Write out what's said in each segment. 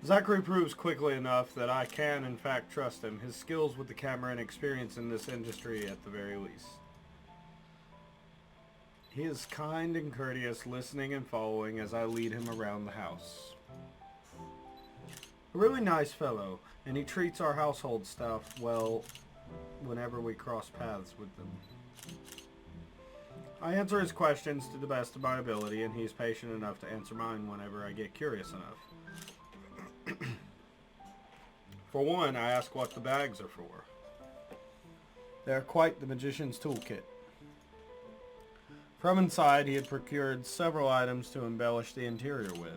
Zachary proves quickly enough that I can, in fact, trust him. His skills with the camera and experience in this industry, at the very least. He is kind and courteous, listening and following as I lead him around the house. A really nice fellow, and he treats our household stuff well whenever we cross paths with them. I answer his questions to the best of my ability, and he's patient enough to answer mine whenever I get curious enough. For one, I ask what the bags are for. They're quite the magician's toolkit. From inside, he had procured several items to embellish the interior with.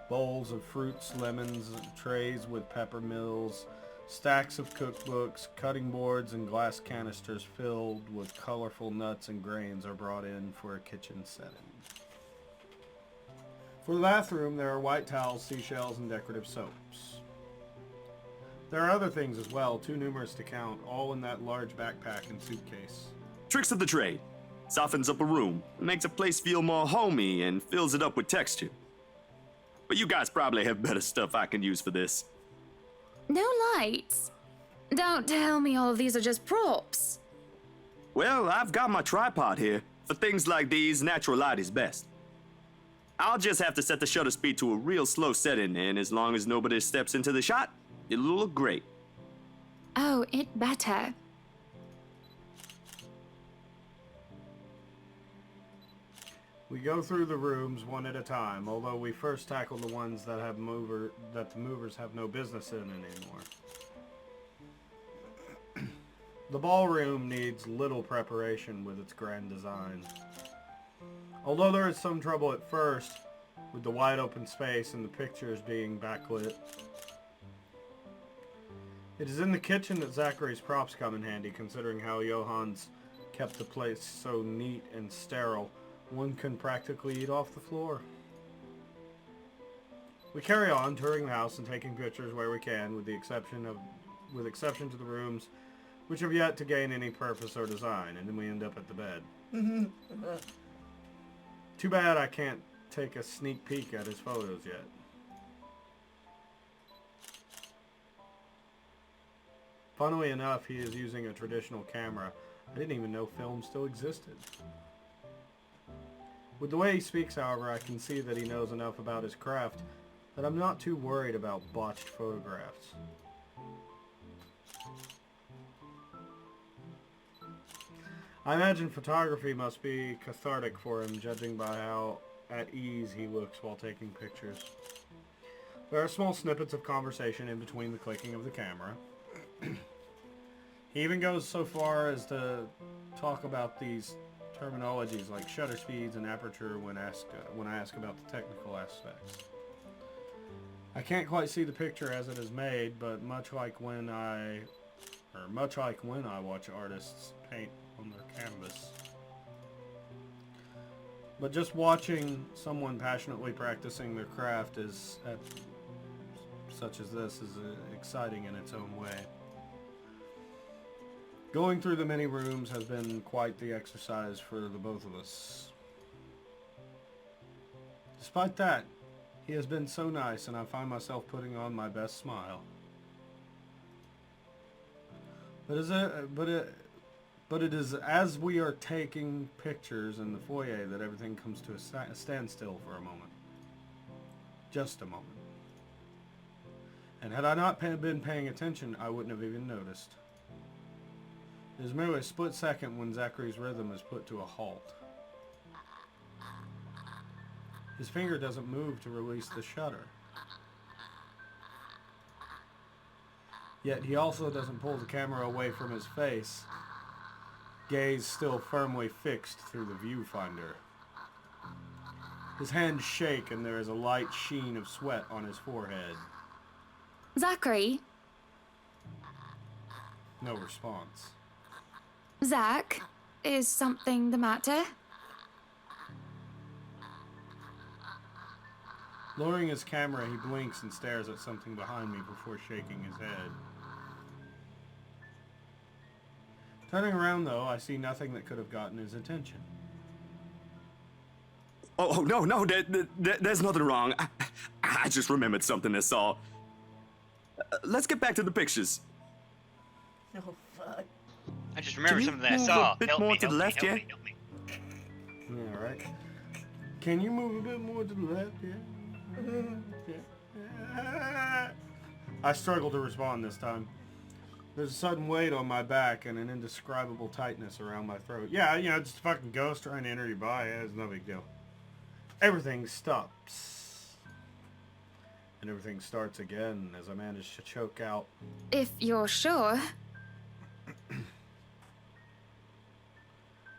Bowls of fruits, lemons, trays with pepper mills, stacks of cookbooks, cutting boards, and glass canisters filled with colorful nuts and grains are brought in for a kitchen setting. For the bathroom, there are white towels, seashells, and decorative soaps. There are other things as well, too numerous to count, all in that large backpack and suitcase. Tricks of the trade. Softens up a room, makes a place feel more homey, and fills it up with texture. But you guys probably have better stuff I can use for this. No lights? Don't tell me all of these are just props. Well, I've got my tripod here. For things like these, natural light is best. I'll just have to set the shutter speed to a real slow setting, and as long as nobody steps into the shot, it'll look great. Oh, it better. We go through the rooms one at a time, although we first tackle the ones that the movers have no business in anymore. The ballroom needs little preparation with its grand design. Although there is some trouble at first, with the wide open space and the pictures being backlit. It is in the kitchen that Zachary's props come in handy, considering how Johann's kept the place so neat and sterile. One can practically eat off the floor. We carry on, touring the house and taking pictures where we can, with exception to the rooms which have yet to gain any purpose or design, and then we end up at the bed. Too bad I can't take a sneak peek at his photos yet. Funnily enough, he is using a traditional camera. I didn't even know film still existed. With the way he speaks, however, I can see that he knows enough about his craft that I'm not too worried about botched photographs. I imagine photography must be cathartic for him, judging by how at ease he looks while taking pictures. There are small snippets of conversation in between the clicking of the camera. He even goes so far as to talk about these terminologies like shutter speeds and aperture when I ask about the technical aspects. I can't quite see the picture as it is made, but much like when I watch artists paint on their canvas. But just watching someone passionately practicing their craft such as this is exciting in its own way. Going through the many rooms has been quite the exercise for the both of us. Despite that, he has been so nice, and I find myself putting on my best smile. But it is as we are taking pictures in the foyer that everything comes to a standstill for a moment. Just a moment. And had I not been paying attention, I wouldn't have even noticed. It is merely a split second when Zachary's rhythm is put to a halt. His finger doesn't move to release the shutter. Yet he also doesn't pull the camera away from his face, gaze still firmly fixed through the viewfinder. His hands shake and there is a light sheen of sweat on his forehead. Zachary? No response. Zach? Is something the matter? Lowering his camera, he blinks and stares at something behind me before shaking his head. Turning around, though, I see nothing that could have gotten his attention. Oh, no, there's nothing wrong. I just remembered something, that's all. Let's get back to the pictures. Oh, fuck. I just remember Can you something that I move saw. a bit Help more me, to help the me, left, help yeah? me, help me. Yeah, right. Can you move a bit more to the left? Yeah. Yeah. I struggle to respond this time. There's a sudden weight on my back and an indescribable tightness around my throat. Yeah, you know, just a fucking ghost trying to enter your body. Yeah, it's no big deal. Everything stops. And everything starts again as I manage to choke out. If you're sure.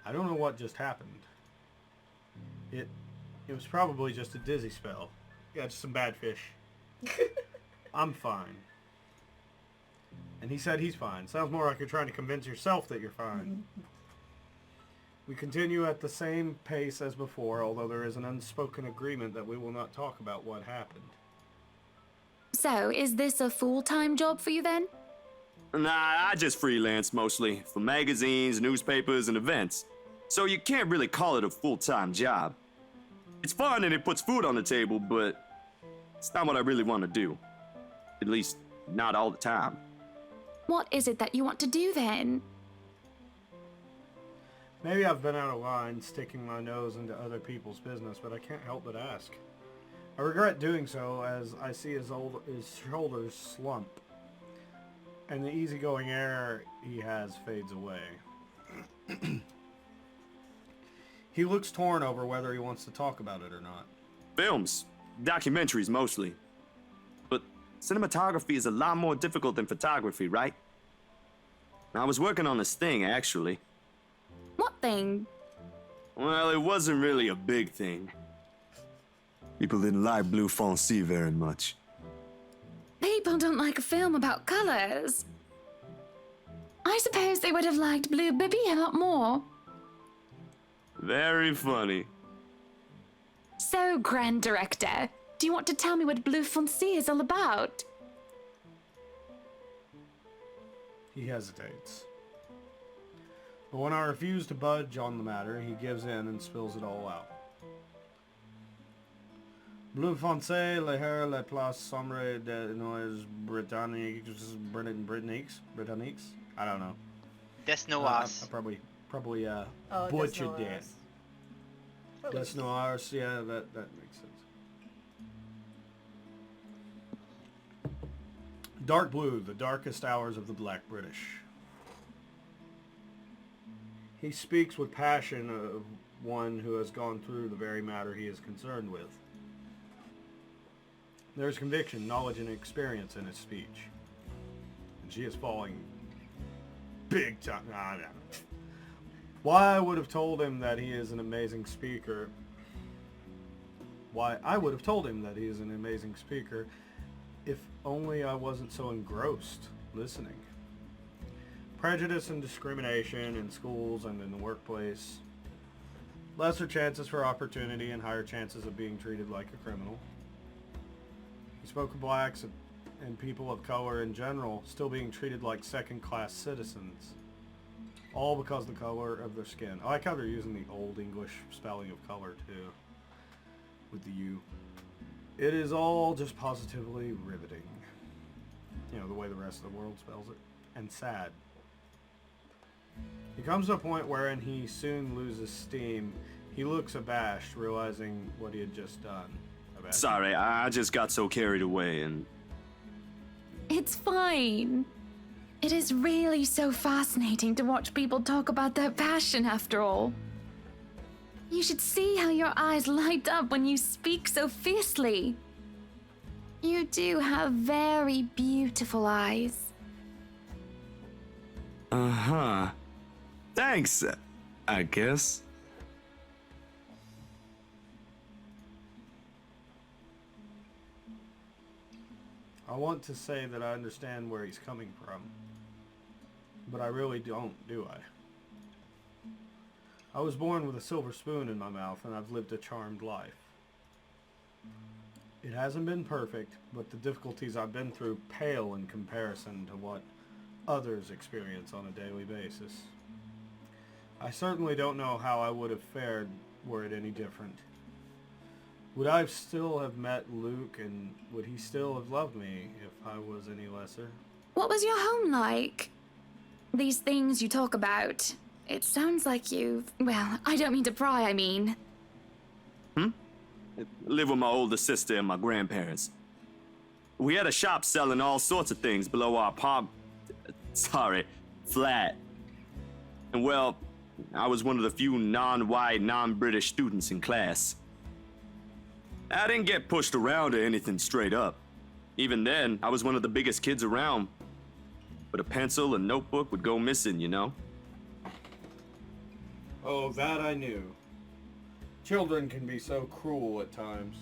I don't know what just happened. It was probably just a dizzy spell. Yeah, just some bad fish. I'm fine. And he said he's fine. Sounds more like you're trying to convince yourself that you're fine. We continue at the same pace as before, although there is an unspoken agreement that we will not talk about what happened. So, is this a full-time job for you then? Nah, I just freelance mostly, for magazines, newspapers, and events. So you can't really call it a full-time job. It's fun and it puts food on the table, but it's not what I really want to do. At least, not all the time. What is it that you want to do then? Maybe I've been out of line sticking my nose into other people's business, but I can't help but ask. I regret doing so as I see his shoulders slump, and the easygoing air he has fades away. He looks torn over whether he wants to talk about it or not. Films, documentaries mostly. But cinematography is a lot more difficult than photography, right? I was working on this thing, actually. What thing? Well, it wasn't really a big thing. People didn't like Blue Fonzie very much. People don't like a film about colors. I suppose they would have liked Blue Baby a lot more. Very funny. So, Grand Director, do you want to tell me what Blue Fonzie is all about? He hesitates. But when I refuse to budge on the matter, he gives in and spills it all out. Bleu Foncé, le hair, la place sombre des noirs britanniques? I don't know. Des I Noirs. probably Oh, butchered Des that. Noirs. Des Noirs, yeah, that makes sense. Dark blue, the darkest hours of the Black British. He speaks with passion of one who has gone through the very matter he is concerned with. There's conviction, knowledge, and experience in his speech. And she is falling big time. Nah. Why I would have told him that he is an amazing speaker. Why I would have told him that he is an amazing speaker if only I wasn't so engrossed listening. Prejudice and discrimination in schools and in the workplace. Lesser chances for opportunity and higher chances of being treated like a criminal. He spoke of blacks and people of color in general still being treated like second-class citizens. All because of the color of their skin. I like how they're using the old English spelling of color too. With the U. It is all just positively riveting. You know, the way the rest of the world spells it. And sad. He comes to a point wherein he soon loses steam. He looks abashed, realizing what he had just done. Abashed? Sorry, I just got so carried away and... It's fine. It is really so fascinating to watch people talk about their passion after all. You should see how your eyes light up when you speak so fiercely. You do have very beautiful eyes. Uh-huh. Thanks, I guess. I want to say that I understand where he's coming from. But I really don't, do I? I was born with a silver spoon in my mouth, and I've lived a charmed life. It hasn't been perfect, but the difficulties I've been through pale in comparison to what others experience on a daily basis. I certainly don't know how I would have fared were it any different. Would I still have met Luke, and would he still have loved me if I was any lesser? What was your home like? These things you talk about. It sounds like you've... Well, I don't mean to pry, I mean. Live with my older sister and my grandparents. We had a shop selling all sorts of things below our flat. And well, I was one of the few non-white, non-British students in class. I didn't get pushed around or anything straight up. Even then, I was one of the biggest kids around. But a pencil and notebook would go missing, you know? Oh, that I knew. Children can be so cruel at times.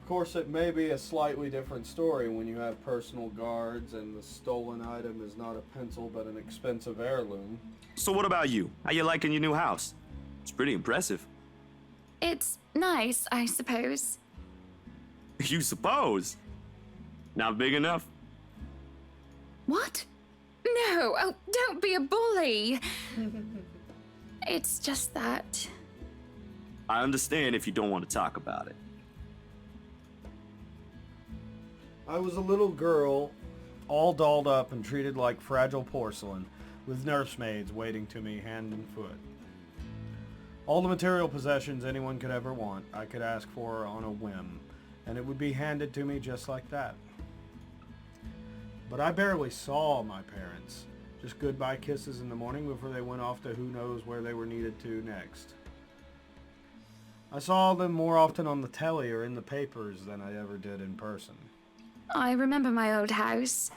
Of course, it may be a slightly different story when you have personal guards and the stolen item is not a pencil but an expensive heirloom. So what about you? How you liking your new house? It's pretty impressive. It's nice, I suppose. You suppose? Not big enough? What? No, oh, don't be a bully. It's just that... I understand if you don't want to talk about it. I was a little girl, all dolled up and treated like fragile porcelain, with nursemaids waiting to me hand and foot. All the material possessions anyone could ever want, I could ask for on a whim, and it would be handed to me just like that. But I barely saw my parents. Just goodbye kisses in the morning before they went off to who knows where they were needed to next. I saw them more often on the telly or in the papers than I ever did in person. I remember my old house.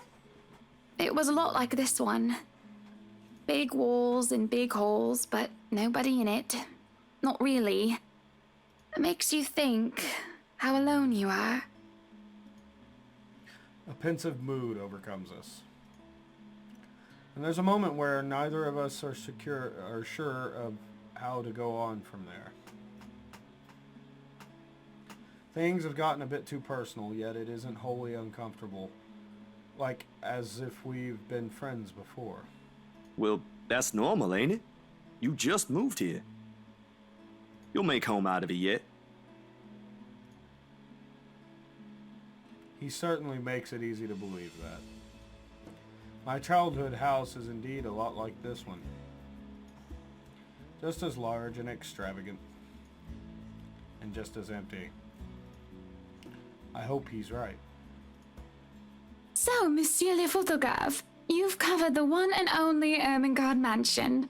It was a lot like this one. Big walls and big halls, but nobody in it. Not really. It makes you think how alone you are. A pensive mood overcomes us. And there's a moment where neither of us are sure of how to go on from there. Things have gotten a bit too personal, yet it isn't wholly uncomfortable. Like as if we've been friends before. Well, that's normal, ain't it? You just moved here. You'll make home out of it yet. He certainly makes it easy to believe that. My childhood house is indeed a lot like this one. Just as large and extravagant. And just as empty. I hope he's right. So, Monsieur le Photographe, you've covered the one and only Ermengarde mansion.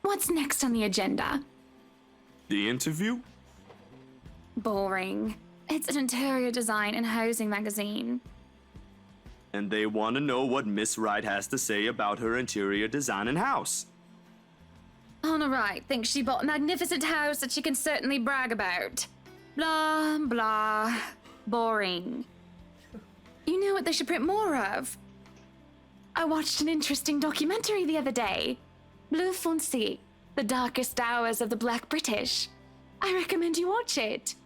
What's next on the agenda? The interview? Boring. It's an interior design and housing magazine. And they want to know what Miss Wright has to say about her interior design and house. Honor Wright thinks she bought a magnificent house that she can certainly brag about. Blah, blah. Boring. You know what they should print more of? I watched an interesting documentary the other day. Bleu Foncé, The Darkest Hours of the Black British. I recommend you watch it.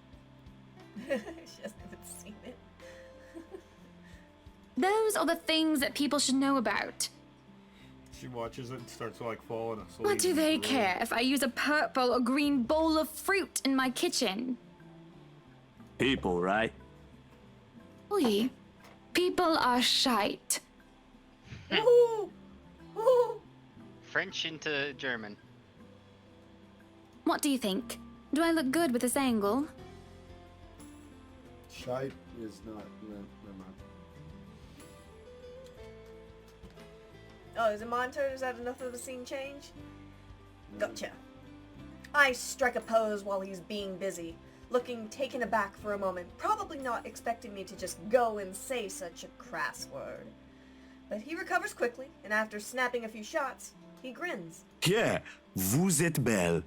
She hasn't even seen it. Those are the things that people should know about. She watches it and starts like falling asleep. What do they care if I use a purple or green bowl of fruit in my kitchen? People, right? Oui. People are shite. Woohoo! Woohoo! French into German. What do you think? Do I look good with this angle? Shite is not... No, never mind. Oh, is it my turn? Is that enough of a scene change? Gotcha. I strike a pose while he's being busy, looking taken aback for a moment, probably not expecting me to just go and say such a crass word. But he recovers quickly, and after snapping a few shots, he grins. Yeah, vous êtes belle.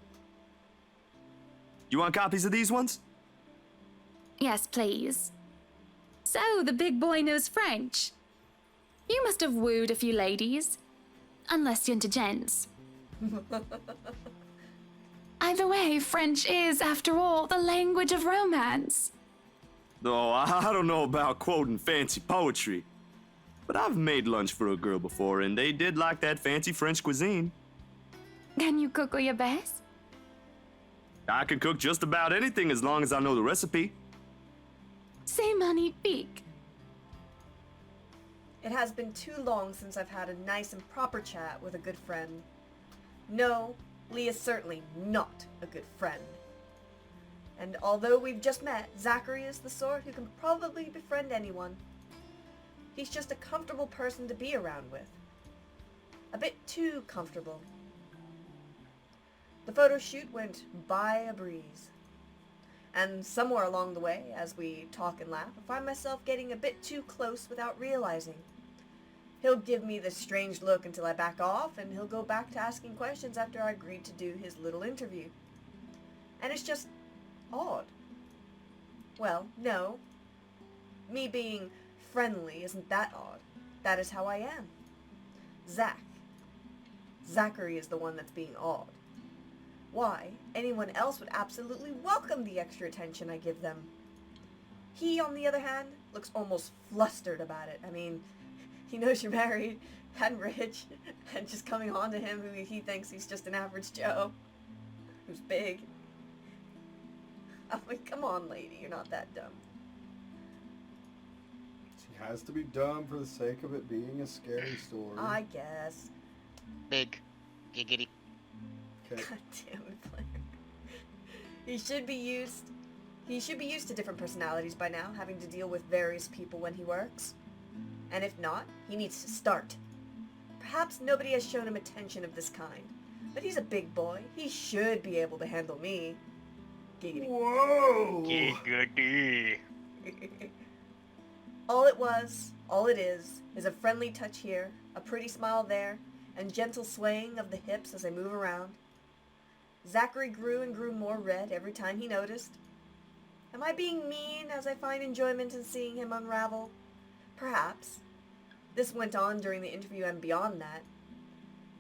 You want copies of these ones? Yes, please. So, the big boy knows French. You must have wooed a few ladies. Unless you're into gents. Either way, French is, after all, the language of romance. Though I don't know about quoting fancy poetry. But I've made lunch for a girl before, and they did like that fancy French cuisine. Can you cook your best? I can cook just about anything as long as I know the recipe. Same honey beak. It has been too long since I've had a nice and proper chat with a good friend. No, Lee is certainly not a good friend. And although we've just met, Zachary is the sort who can probably befriend anyone. He's just a comfortable person to be around with. A bit too comfortable. The photo shoot went by a breeze. And somewhere along the way, as we talk and laugh, I find myself getting a bit too close without realizing. He'll give me this strange look until I back off, and he'll go back to asking questions after I agreed to do his little interview. And it's just odd. Well, no. Me being friendly isn't that odd. That is how I am. Zachary is the one that's being odd. Why, anyone else would absolutely welcome the extra attention I give them. He, on the other hand, looks almost flustered about it. I mean, he knows you're married and rich, and just coming on to him who he thinks he's just an average Joe, who's big. I'm like, come on, lady, you're not that dumb. She has to be dumb for the sake of it being a scary story. I guess. Big. Giggity. Okay. God damn it, Blair. He should be used to different personalities by now, having to deal with various people when he works. And if not, he needs to start. Perhaps nobody has shown him attention of this kind. But he's a big boy. He should be able to handle me. Giggity. Whoa! Giggity. All it is a friendly touch here, a pretty smile there, and gentle swaying of the hips as I move around. Zachary grew and grew more red every time he noticed. Am I being mean as I find enjoyment in seeing him unravel? Perhaps. This went on during the interview and beyond that.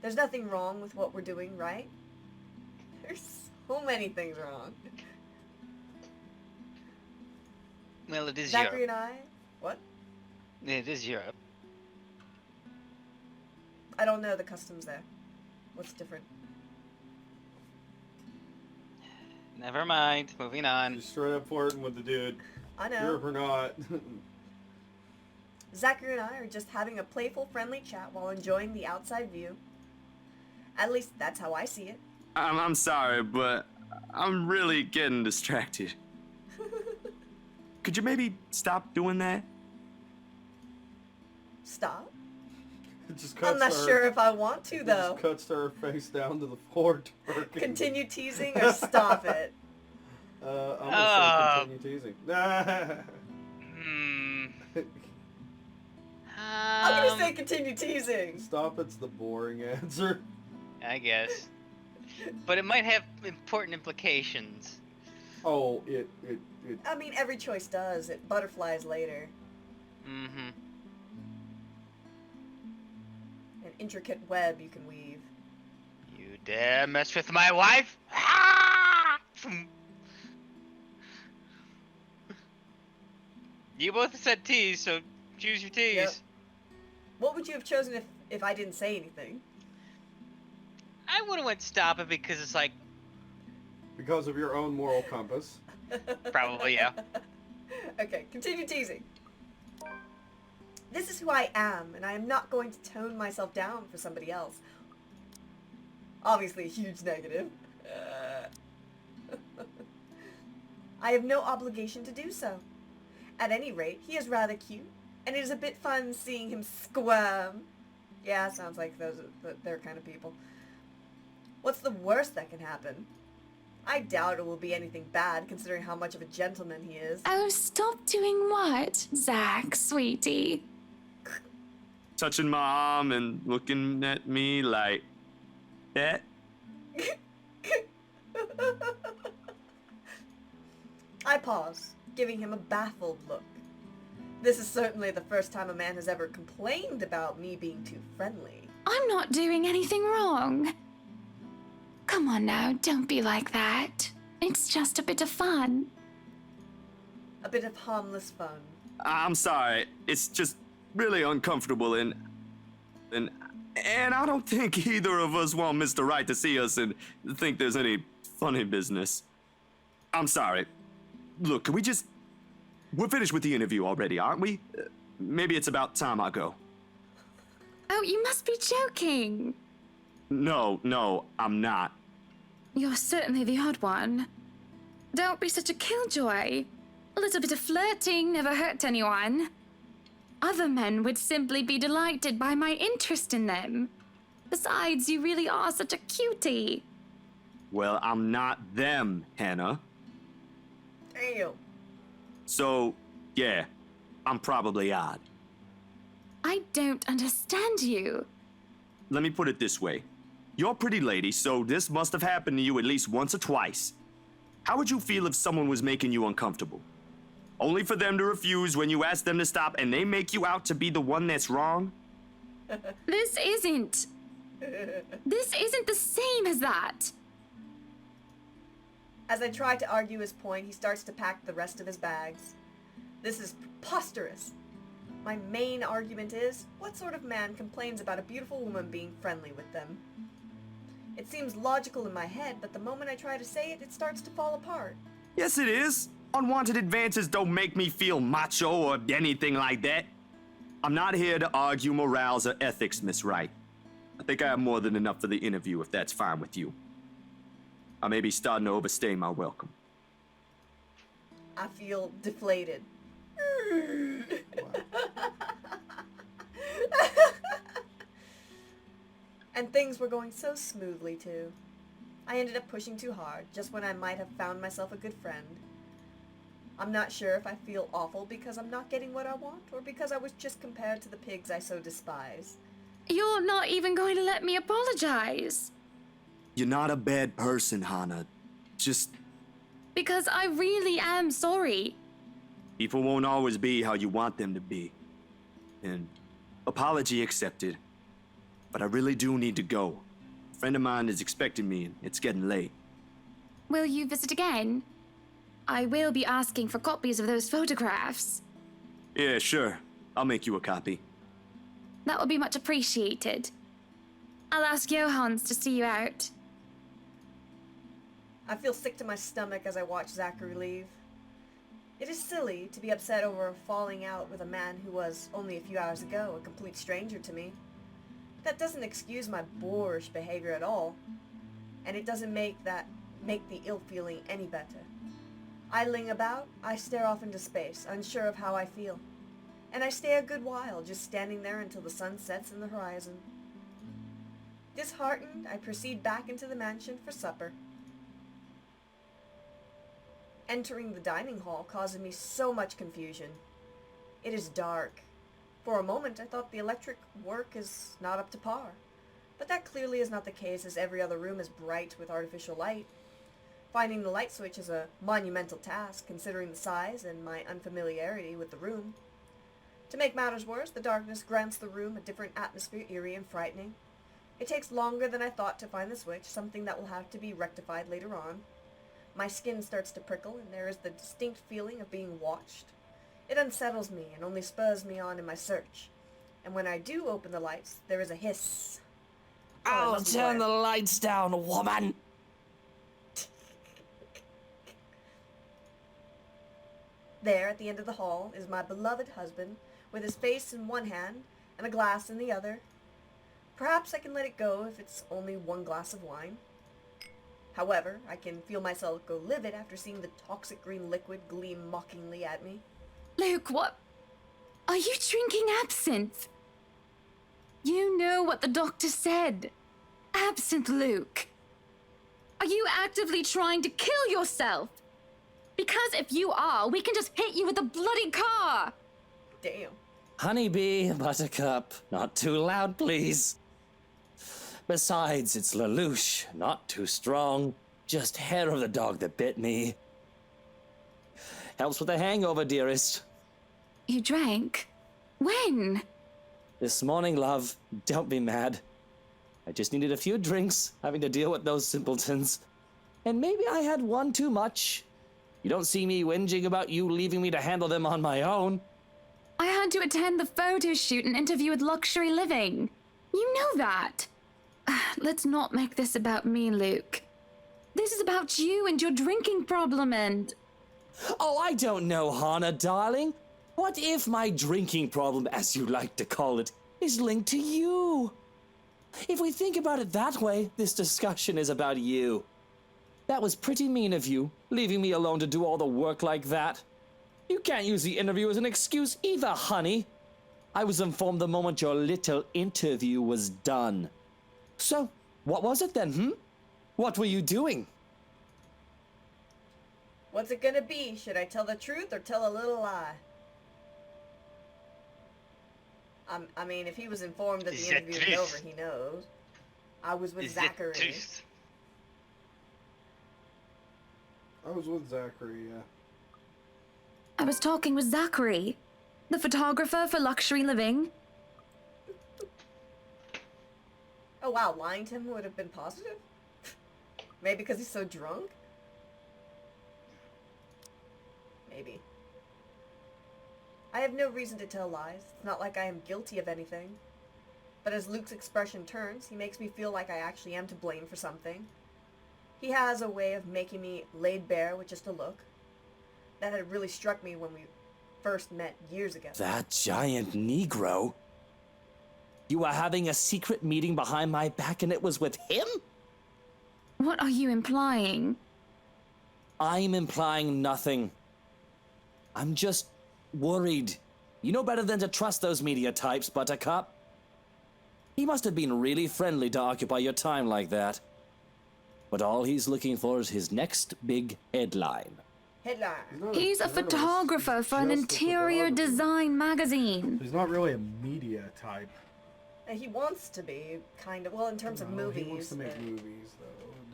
There's nothing wrong with what we're doing, right? There's so many things wrong. Well, it is Zachary Europe. and I... What? It is Europe. I don't know the customs there. What's different? Never mind. Moving on. Just straight up flirting with the dude. I know. Europe or not. Zachary and I are just having a playful, friendly chat while enjoying the outside view. At least that's how I see it. I'm sorry, but I'm really getting distracted. Could you maybe stop doing that? Stop. It just cuts I'm not her, sure if I want to, it though. just cuts her face down to the floor. Twerking. Continue teasing or stop it. I'm gonna say continue teasing. Hmm. I'm gonna say continue teasing. Stop, it's the boring answer. I guess. But it might have important implications. Oh, it I mean, every choice does. It butterflies later. Mm-hmm. An intricate web you can weave. You dare mess with my wife? Ah! You both said tease, so choose your tease. Yep. What would you have chosen if I didn't say anything? I would have went stop it because it's like, because of your own moral compass. probably, yeah. Okay, continue teasing. This is who I am, and I am not going to tone myself down for somebody else. Obviously a huge negative. I have no obligation to do so. At any rate, he is rather cute, and it is a bit fun seeing him squirm. Yeah, sounds like those are their kind of people. What's the worst that can happen? I doubt it will be anything bad, considering how much of a gentleman he is. Oh, stop doing what, Zach, sweetie? Touching my arm and looking at me like that? I pause, giving him a baffled look. This is certainly the first time a man has ever complained about me being too friendly. I'm not doing anything wrong. Come on now, don't be like that. It's just a bit of fun. A bit of harmless fun. I'm sorry. It's just really uncomfortable and I don't think either of us want Mr. Right to see us and think there's any funny business. I'm sorry. Look, can we just... We're finished with the interview already, aren't we? Maybe it's about time I go. Oh, you must be joking. No, I'm not. You're certainly the odd one. Don't be such a killjoy. A little bit of flirting never hurt anyone. Other men would simply be delighted by my interest in them. Besides, you really are such a cutie. Well, I'm not them, Hannah. Damn. So, yeah, I'm probably odd. I don't understand you. Let me put it this way. You're a pretty lady, so this must have happened to you at least once or twice. How would you feel if someone was making you uncomfortable? Only for them to refuse when you ask them to stop and they make you out to be the one that's wrong? This isn't the same as that. As I try to argue his point, he starts to pack the rest of his bags. This is preposterous. My main argument is, what sort of man complains about a beautiful woman being friendly with them? It seems logical in my head, but the moment I try to say it, it starts to fall apart. Yes, it is. Unwanted advances don't make me feel macho or anything like that. I'm not here to argue morals or ethics, Miss Wright. I think I have more than enough for the interview, if that's fine with you. I may be starting to overstay my welcome. I feel deflated. And things were going so smoothly, too. I ended up pushing too hard, just when I might have found myself a good friend. I'm not sure if I feel awful because I'm not getting what I want, or because I was just compared to the pigs I so despise. You're not even going to let me apologize. You're not a bad person, Hannah. Just... Because I really am sorry. people won't always be how you want them to be. And apology accepted. But I really do need to go. A friend of mine is expecting me and it's getting late. Will you visit again? I will be asking for copies of those photographs. Yeah, sure. I'll make you a copy. That would be much appreciated. I'll ask Johans to see you out. I feel sick to my stomach as I watch Zachary leave. It is silly to be upset over a falling out with a man who was, only a few hours ago, a complete stranger to me. That doesn't excuse my boorish behavior at all, and it doesn't make the ill feeling any better. Idling about, I stare off into space, unsure of how I feel. And I stay a good while, just standing there until the sun sets in the horizon. Disheartened, I proceed back into the mansion for supper. Entering the dining hall causes me so much confusion. It is dark. For a moment, I thought the electric work is not up to par. But that clearly is not the case, as every other room is bright with artificial light. Finding the light switch is a monumental task, considering the size and my unfamiliarity with the room. To make matters worse, the darkness grants the room a different atmosphere, eerie and frightening. It takes longer than I thought to find the switch, something that will have to be rectified later on. My skin starts to prickle, and there is the distinct feeling of being watched. It unsettles me and only spurs me on in my search. And when I do open the lights, there is a hiss. Oh, I'll turn the lights down, woman! There, at the end of the hall, is my beloved husband, with his face in one hand and a glass in the other. Perhaps I can let it go if it's only one glass of wine. However, I can feel myself go livid after seeing the toxic green liquid gleam mockingly at me. Luke, what? Are you drinking absinthe? You know what the doctor said. Absinthe, Luke. Are you actively trying to kill yourself? Because if you are, we can just hit you with a bloody car. Damn. Honeybee, Buttercup, not too loud, please. Besides, it's Lelouch, not too strong. Just hair of the dog that bit me. Helps with the hangover, dearest. You drank? When? This morning, love. Don't be mad. I just needed a few drinks, having to deal with those simpletons. And maybe I had one too much. You don't see me whinging about you leaving me to handle them on my own. I had to attend the photo shoot and interview with Luxury Living. You know that. Let's not make this about me, Luke. This is about you and your drinking problem and... Oh, I don't know, Hana, darling. What if my drinking problem, as you like to call it, is linked to you? If we think about it that way, this discussion is about you. That was pretty mean of you, leaving me alone to do all the work like that. You can't use the interview as an excuse either, honey. I was informed the moment your little interview was done. So, what was it then, What were you doing? What's it gonna be? Should I tell the truth or tell a little lie? I mean, if he was informed that Is the that interview is truth? over, he knows. I was with Is that Zachary. truth? I was with Zachary, yeah. I was talking with Zachary, the photographer for Luxury Living. Oh wow, lying to him would have been positive? Maybe because he's so drunk? Maybe. I have no reason to tell lies. It's not like I am guilty of anything. But as Luke's expression turns, he makes me feel like I actually am to blame for something. He has a way of making me laid bare with just a look. That had really struck me when we first met years ago. That giant Negro? You were having a secret meeting behind my back and it was with him? What are you implying? I'm implying nothing. I'm just worried. You know better than to trust those media types, Buttercup. He must have been really friendly to occupy your time like that. But all he's looking for is his next big headline. Headline. He's a photographer for an interior design magazine. He's not really a media type. He wants to be, kind of. Well, in terms of No, movies. He wants to make but- movies, though.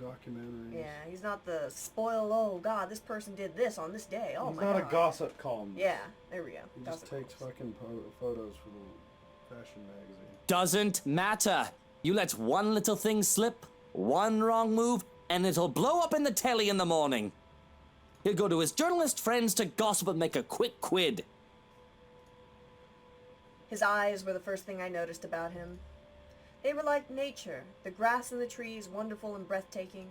Documentaries. Yeah, he's not the spoil, oh god, this person did this on this day. Oh He's my not god. a gossip columnist. Yeah, there we go. He just Gossip takes columnist. fucking photos for the fashion magazine. Doesn't matter. You let one little thing slip, one wrong move, and it'll blow up in the telly in the morning. He'll go to his journalist friends to gossip and make a quick quid. His eyes were the first thing I noticed about him. They were like nature, the grass and the trees, wonderful and breathtaking.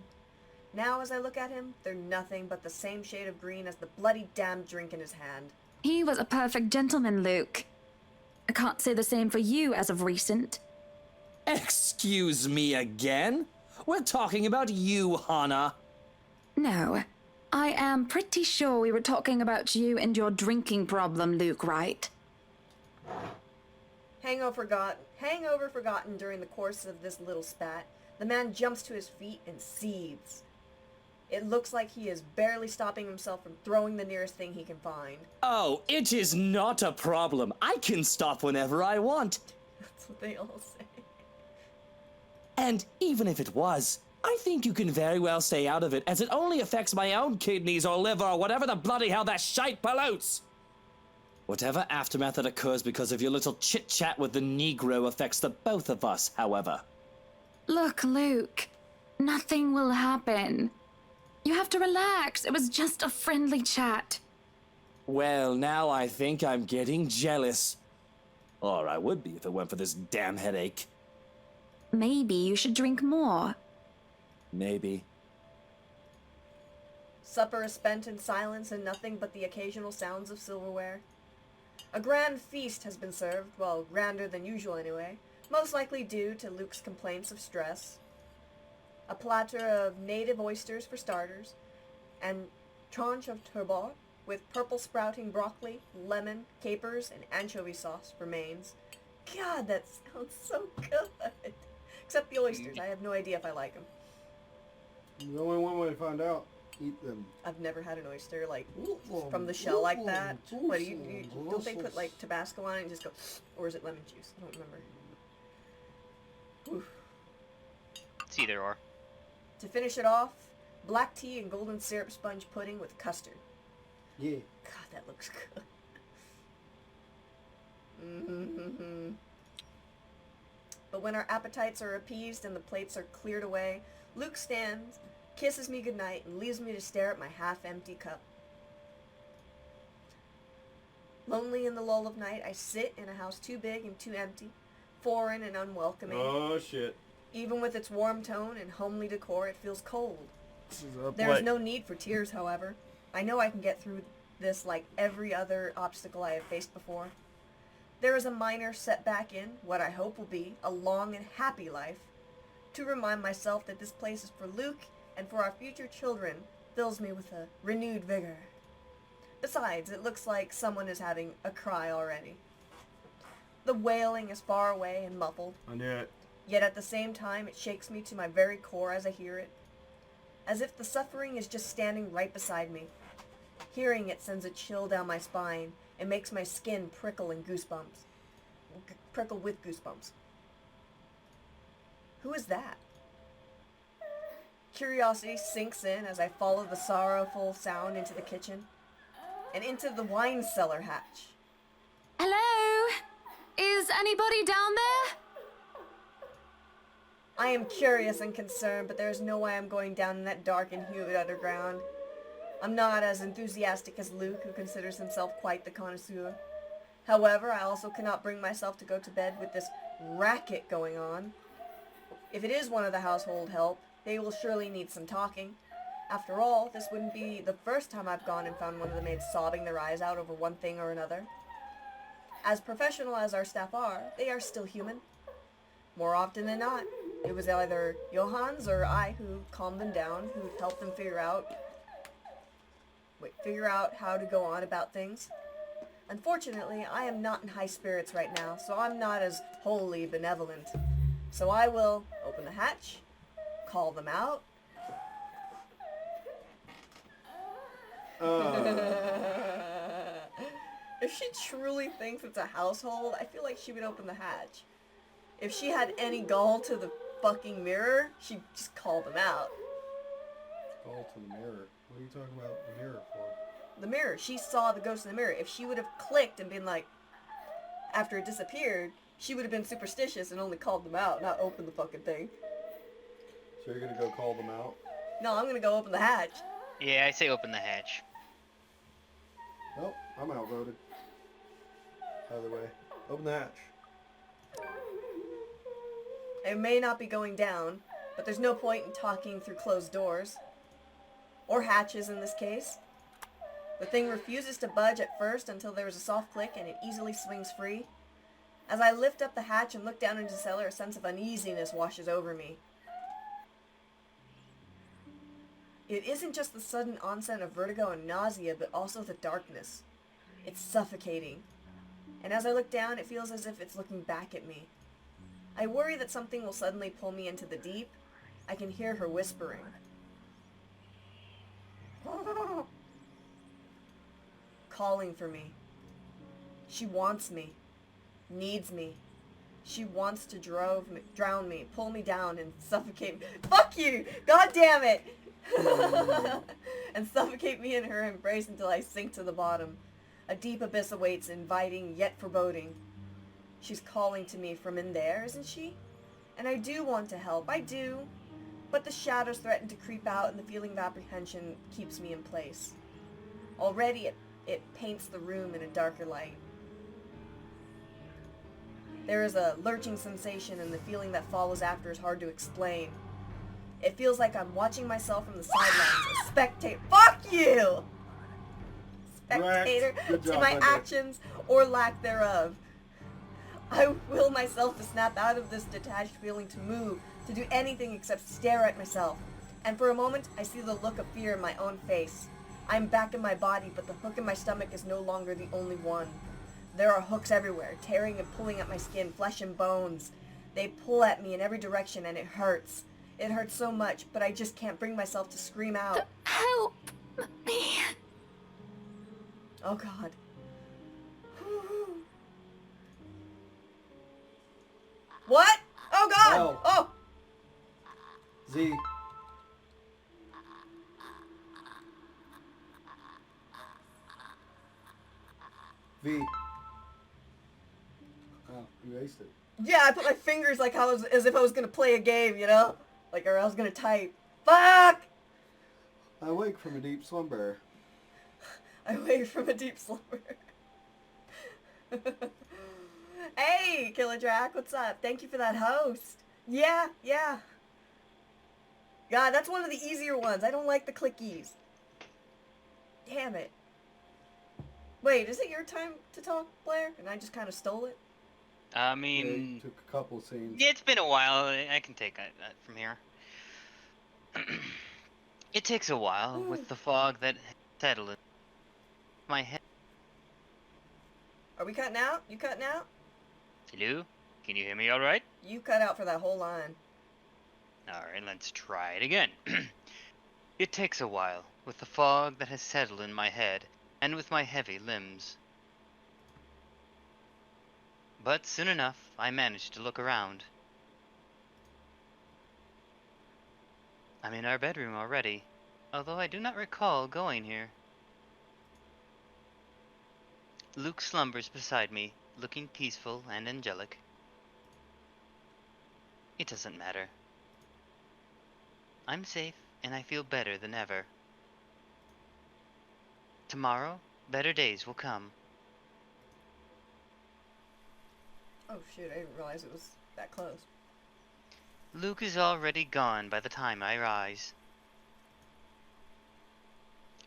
Now, as I look at him, they're nothing but the same shade of green as the bloody damn drink in his hand. He was a perfect gentleman, Luke. I can't say the same for you as of recent. Excuse me again? We're talking about you, Hana. No, I am pretty sure we were talking about you and your drinking problem, Luke, right? Hangover forgotten during the course of this little spat, the man jumps to his feet and seethes. It looks like he is barely stopping himself from throwing the nearest thing he can find. Oh, it is not a problem. I can stop whenever I want. That's what they all say. And even if it was, I think you can very well stay out of it, as it only affects my own kidneys or liver or whatever the bloody hell that shite pollutes. Whatever aftermath that occurs because of your little chit-chat with the Negro affects the both of us, however. Look, Luke, nothing will happen. You have to relax. It was just a friendly chat. Well, now I think I'm getting jealous. Or I would be if it weren't for this damn headache. Maybe you should drink more. Maybe. Supper is spent in silence and nothing but the occasional sounds of silverware. A grand feast has been served, well, grander than usual anyway, most likely due to Luke's complaints of stress. A platter of native oysters for starters, and tranche of turbot with purple sprouting broccoli, lemon, capers, and anchovy sauce for mains. God, that sounds so good! Except the oysters, I have no idea if I like them. There's only one way to find out. Eat them. I've never had an oyster, like, from the shell like that. What, you don't they put, like, Tabasco on it and just go, or is it lemon juice? I don't remember. Oof. It's either or. To finish it off, black tea and golden syrup sponge pudding with custard. Yeah. God, that looks good. Mm-hmm. But when our appetites are appeased and the plates are cleared away, Luke stands, kisses me goodnight, and leaves me to stare at my half-empty cup. Lonely in the lull of night, I sit in a house too big and too empty, foreign and unwelcoming. Oh shit. Even with its warm tone and homely decor, it feels cold. There is no need for tears, however. I know I can get through this like every other obstacle I have faced before. There is a minor setback in what I hope will be a long and happy life. To remind myself that this place is for Luke and for our future children fills me with a renewed vigor. Besides, it looks like someone is having a cry already. The wailing is far away and muffled. I knew it. Yet at the same time, it shakes me to my very core as I hear it. As if the suffering is just standing right beside me. Hearing it sends a chill down my spine and makes my skin prickle with goosebumps. Who is that? Curiosity sinks in as I follow the sorrowful sound into the kitchen and into the wine cellar hatch. Hello? Is anybody down there? I am curious and concerned, but there is no way I'm going down in that dark and humid underground. I'm not as enthusiastic as Luke, who considers himself quite the connoisseur. However, I also cannot bring myself to go to bed with this racket going on. If it is one of the household help, they will surely need some talking. After all, this wouldn't be the first time I've gone and found one of the maids sobbing their eyes out over one thing or another. As professional as our staff are, they are still human. More often than not, it was either Johannes or I who calmed them down, who helped them figure out how to go on about things. Unfortunately, I am not in high spirits right now, so I'm not as wholly benevolent. So I will open the hatch, call them out. If she truly thinks it's a household, I feel like she would open the hatch. If she had any gall to the fucking mirror, she'd just call them out. Gall to the mirror. What are you talking about the mirror for? The mirror. She saw the ghost in the mirror. If she would have clicked and been like, after it disappeared, she would have been superstitious and only called them out, not opened the fucking thing. So you're gonna go call them out? No, I'm gonna go open the hatch. Yeah, I say open the hatch. Nope, I'm outvoted. Either way. Open the hatch. It may not be going down, but there's no point in talking through closed doors. Or hatches in this case. The thing refuses to budge at first until there is a soft click and it easily swings free. As I lift up the hatch and look down into the cellar, a sense of uneasiness washes over me. It isn't just the sudden onset of vertigo and nausea, but also the darkness. It's suffocating. And as I look down, it feels as if it's looking back at me. I worry that something will suddenly pull me into the deep. I can hear her whispering. Calling for me. She wants me. Needs me. She wants to drown me, pull me down, and suffocate me. Fuck you! God damn it! And suffocate me in her embrace until I sink to the bottom. A deep abyss awaits, inviting yet foreboding. She's calling to me from in there, isn't she? And I do want to help, I do. But the shadows threaten to creep out and the feeling of apprehension keeps me in place. Already it paints the room in a darker light. There is a lurching sensation and the feeling that follows after is hard to explain. It feels like I'm watching myself from the sidelines, a spectator. Fuck you! Spectator Good to job, my Linda. actions or lack thereof. I will myself to snap out of this detached feeling, to move, to do anything except stare at myself. And for a moment, I see the look of fear in my own face. I'm back in my body, but the hook in my stomach is no longer the only one. There are hooks everywhere, tearing and pulling at my skin, flesh and bones. They pull at me in every direction, and it hurts. It hurts so much, but I just can't bring myself to scream out. Help me. Oh, God. What? Oh, God! Oh. Oh! Z. V. Oh, you aced it. Yeah, I put my fingers like as if I was gonna play a game, you know? Like, or I was gonna type. Fuck! I wake from a deep slumber. I wake from a deep slumber. Hey, Killer Drac, what's up? Thank you for that host. Yeah. God, that's one of the easier ones. I don't like the clickies. Damn it. Wait, is it your time to talk, Blair? And I just kind of stole it? I Yeah, mean, you took a couple scenes. yeah, it's been a while. I can take that from here. It takes a while with the fog that settled in my head. Are we cutting out? You cutting out? Hello? Can you hear me all right? You cut out for that whole line. Alright, let's try it again. It takes a while, with the fog that has settled in my head, and with my heavy limbs. But soon enough, I managed to look around. I'm in our bedroom already, although I do not recall going here. Luke slumbers beside me, looking peaceful and angelic. It doesn't matter. I'm safe, and I feel better than ever. Tomorrow, better days will come. Oh shoot, I didn't realize it was that close. Luke is already gone by the time I rise.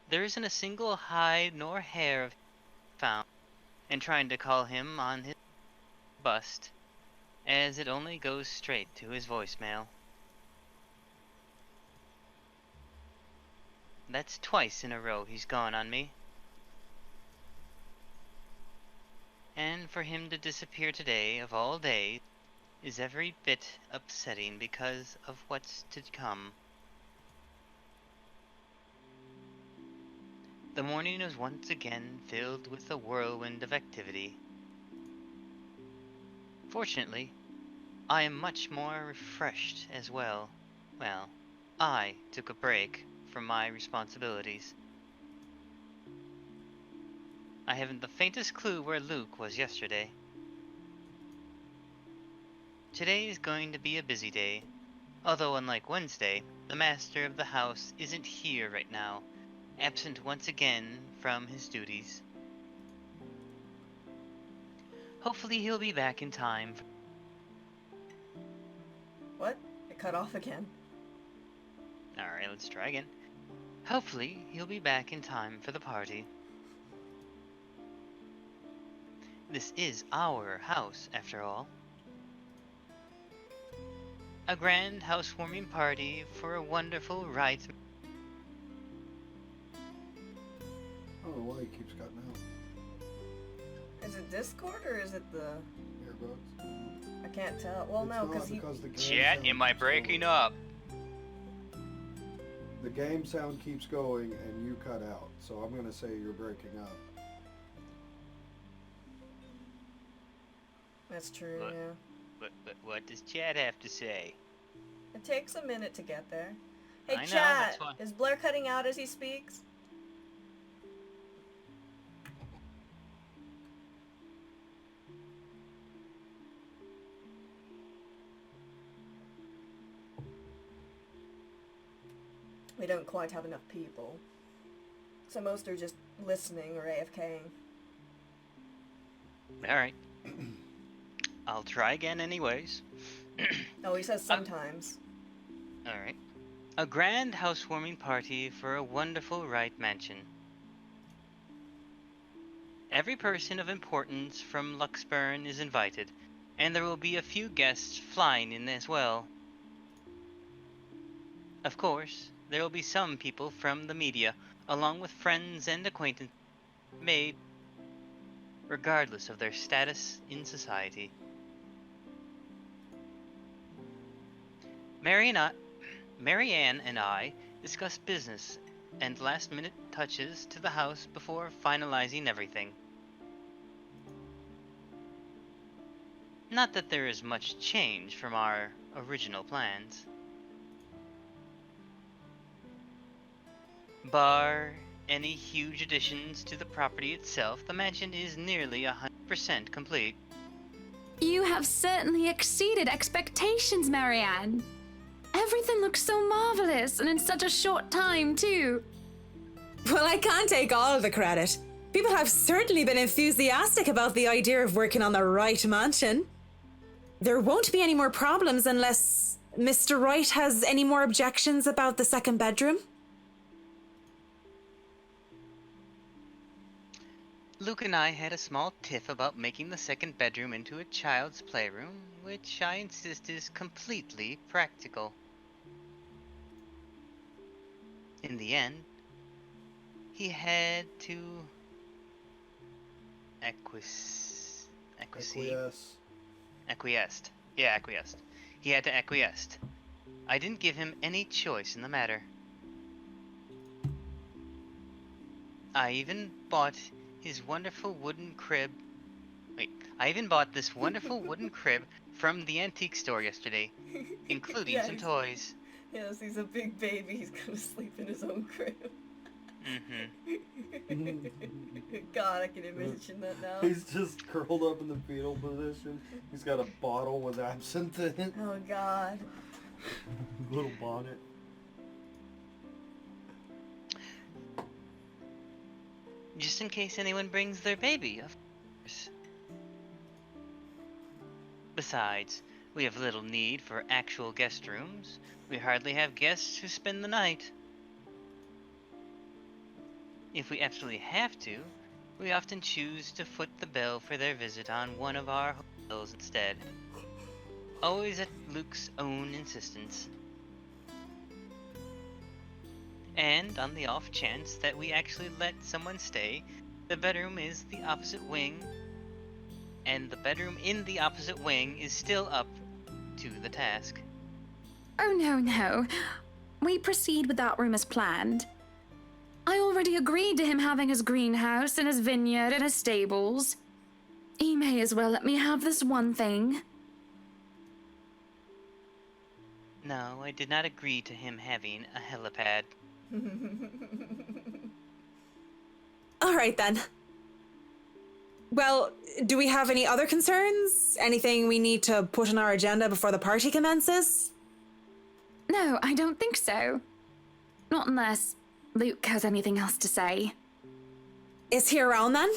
There isn't a single hide nor hair of found, and trying to call him on his bust, as it only goes straight to his voicemail. That's twice in a row he's gone on me. And for him to disappear today, of all days, is every bit upsetting because of what's to come. The morning is once again filled with a whirlwind of activity. Fortunately, I am much more refreshed as well. Well, I took a break from my responsibilities. I haven't the faintest clue where Luke was yesterday. Today is going to be a busy day, although unlike Wednesday, the master of the house isn't here right now, absent once again from his duties. Hopefully he'll be back in time. What? It cut off again. Alright, let's try again. Hopefully he'll be back in time for the party. This is our house, after all. A grand housewarming party for a wonderful ride. I don't know why he keeps cutting out. Is it Discord or is it the... Earbuds. I can't tell. Well, It's no, not because he... the game Chat, sound am I keeps breaking going. up? The game sound keeps going and you cut out, so I'm gonna say you're breaking up. That's true, What? yeah. But what does Chad have to say? It takes a minute to get there. Hey, I know, chat! that's why. Is Blair cutting out as he speaks? We don't quite have enough people. So most are just listening or AFKing. Alright. I'll try again anyways. Oh, he says sometimes. Alright. A grand housewarming party for a wonderful Wright mansion. Every person of importance from Luxburn is invited, and there will be a few guests flying in as well. Of course, there will be some people from the media, along with friends and acquaintances made, regardless of their status in society. Marianne and I discussed business and last-minute touches to the house before finalizing everything. Not that there is much change from our original plans. Bar any huge additions to the property itself, the mansion is nearly 100% complete. You have certainly exceeded expectations, Marianne. Everything looks so marvelous, and in such a short time, too. Well, I can't take all the credit. People have certainly been enthusiastic about the idea of working on the right mansion. There won't be any more problems unless Mr. Wright has any more objections about the second bedroom? Luke and I had a small tiff about making the second bedroom into a child's playroom, which I insist is completely practical. In the end, he had to acquiesced. Yeah, acquiesced. He had to acquiesce. I didn't give him any choice in the matter. I even bought his wonderful wooden crib. Wait, I even bought this wonderful wooden crib from the antique store yesterday, including Yeah, some toys. Yes, he's a big baby. He's gonna sleep in his own crib. God, I can imagine that now. He's just curled up in the fetal position. He's got a bottle with absinthe in it. Oh God. Little bonnet. Just in case anyone brings their baby, of course. Besides, we have little need for actual guest rooms. We hardly have guests who spend the night. If we absolutely have to, we often choose to foot the bill for their visit on one of our hotels instead. Always at Luke's own insistence. And on the off chance that we actually let someone stay, the bedroom is the opposite wing, and the bedroom in the opposite wing is still up to the task. Oh, no. We proceed with that room as planned. I already agreed to him having his greenhouse and his vineyard and his stables. He may as well let me have this one thing. No, I did not agree to him having a helipad. All right then. Well, do we have any other concerns? Anything we need to put on our agenda before the party commences? No, I don't think so. Not unless Luke has anything else to say. Is he around then?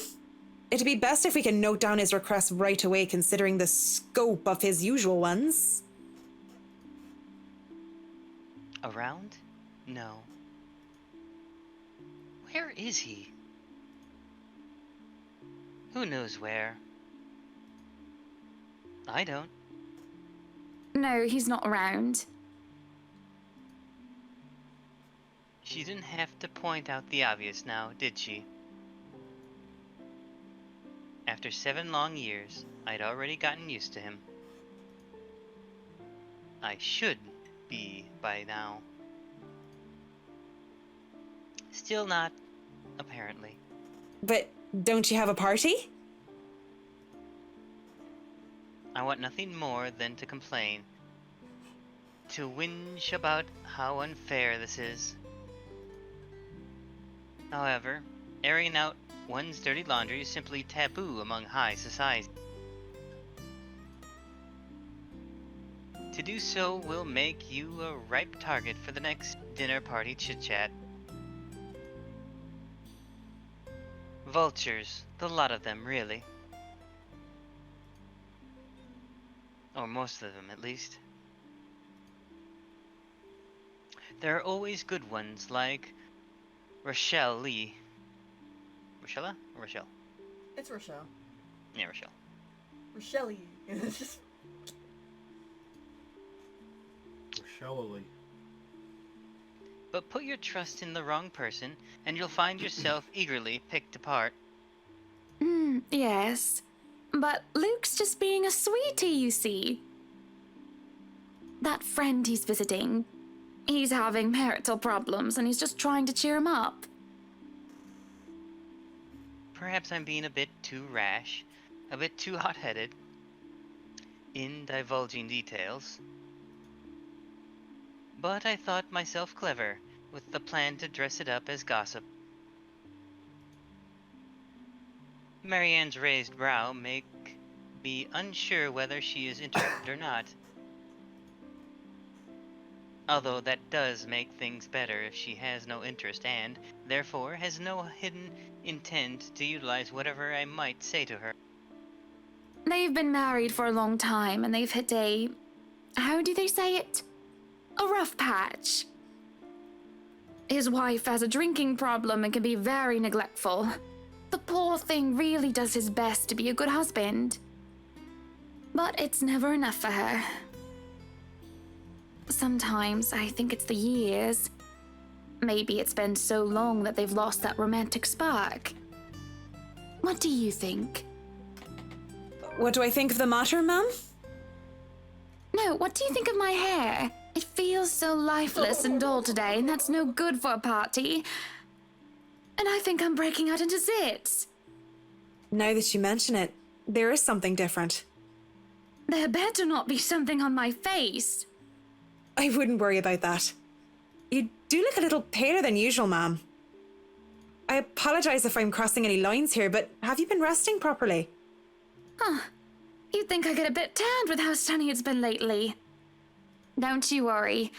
It'd be best if we can note down his requests right away, considering the scope of his usual ones. Around? No. Where is he? Who knows where? I don't. No, he's not around. She didn't have to point out the obvious now, did she? After 7 long years, I'd already gotten used to him. I should be by now. Still not, apparently. But don't you have a party? I want nothing more than to complain. To whinge about how unfair this is. However, airing out one's dirty laundry is simply taboo among high society. To do so will make you a ripe target for the next dinner party chit-chat. Vultures, the lot of them, really. Or most of them, at least. There are always good ones, like Rochelle Lee. Rochella? Or Rochelle? It's Rochelle. Yeah, Rochelle. Rochelle. It's just Shallowly. But put your trust in the wrong person, and you'll find yourself eagerly picked apart. Yes. But Luke's just being a sweetie, you see. That friend he's visiting, he's having marital problems, and he's just trying to cheer him up. Perhaps I'm being a bit too rash, a bit too hot-headed in divulging details. But I thought myself clever with the plan to dress it up as gossip. Marianne's raised brow make me unsure whether she is interested or not. Although that does make things better if she has no interest and, therefore, has no hidden intent to utilize whatever I might say to her. They've been married for a long time, and they've hit a... how do they say it? a rough patch. His wife has a drinking problem and can be very neglectful. The poor thing really does his best to be a good husband. But it's never enough for her. Sometimes I think it's the years. Maybe it's been so long that they've lost that romantic spark. What do you think? What do I think of the matter, ma'am? No, what do you think of my hair? It feels so lifeless and dull today, and that's no good for a party. And I think I'm breaking out into zits. Now that you mention it, there is something different. There better not be something on my face. I wouldn't worry about that. You do look a little paler than usual, ma'am. I apologize if I'm crossing any lines here, but have you been resting properly? Huh. You'd think I get a bit tanned with how sunny it's been lately. Don't you worry.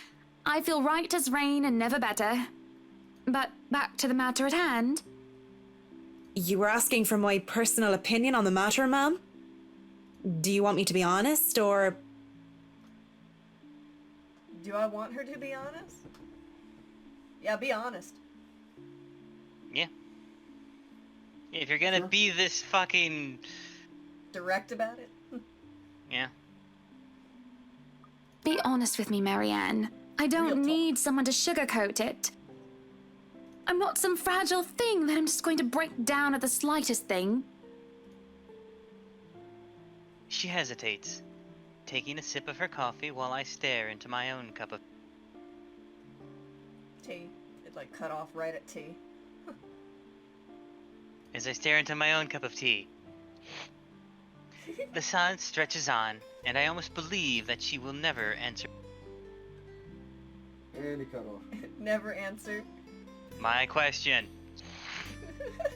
I feel right as rain and never better. But back to the matter at hand. You were asking for my personal opinion on the matter, ma'am? Do you want me to be honest, or... Do I want her to be honest? Yeah, be honest. Yeah. If you're gonna be this fucking... Direct about it? Yeah. Be honest with me, Marianne. I Real don't talk. need someone to sugarcoat it. I'm not some fragile thing that I'm just going to break down at the slightest thing. She hesitates, taking a sip of her coffee while I stare into my own cup of... T. It like cut off right at T. As I stare into my own cup of tea. The silence stretches on, and I almost believe that she will never answer And he cut off. Never answered. my question.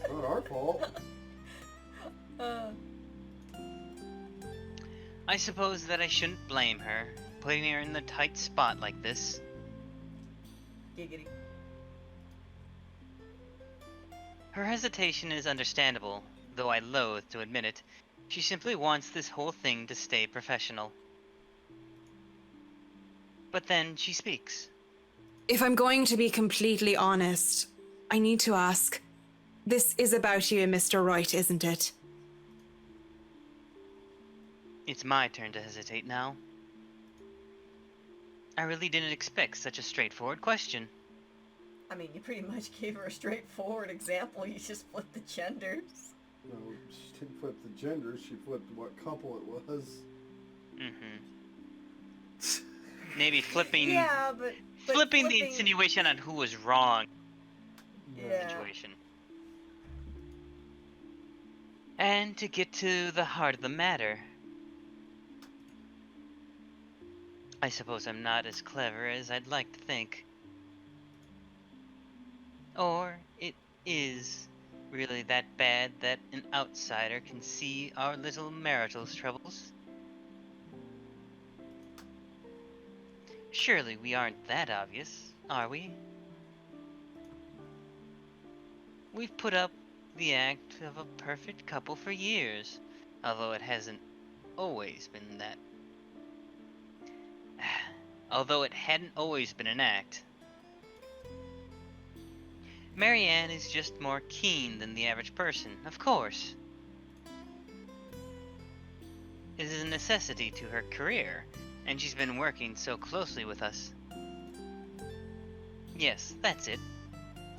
Not our fault. I suppose that I shouldn't blame her, putting her in the tight spot like this. Giggity. Her hesitation is understandable, though I loathe to admit it. She simply wants this whole thing to stay professional. But then she speaks. If I'm going to be completely honest, I need to ask. This is about you and Mr. Wright, isn't it? It's my turn to hesitate now. I really didn't expect such a straightforward question. I mean, you pretty much gave her a straightforward example. You just flipped the genders. No, she didn't flip the genders. She flipped what couple it was. Maybe flipping... Yeah, but flipping the insinuation on who was wrong. Yeah. Situation. And to get to the heart of the matter, I suppose I'm not as clever as I'd like to think. Or it is really that bad that an outsider can see our little marital troubles. Surely we aren't that obvious, are we? We've put up the act of a perfect couple for years, although it hasn't always been that. Although it hadn't always been an act. Marianne is just more keen than the average person, of course. It is a necessity to her career, and she's been working so closely with us. Yes, that's it.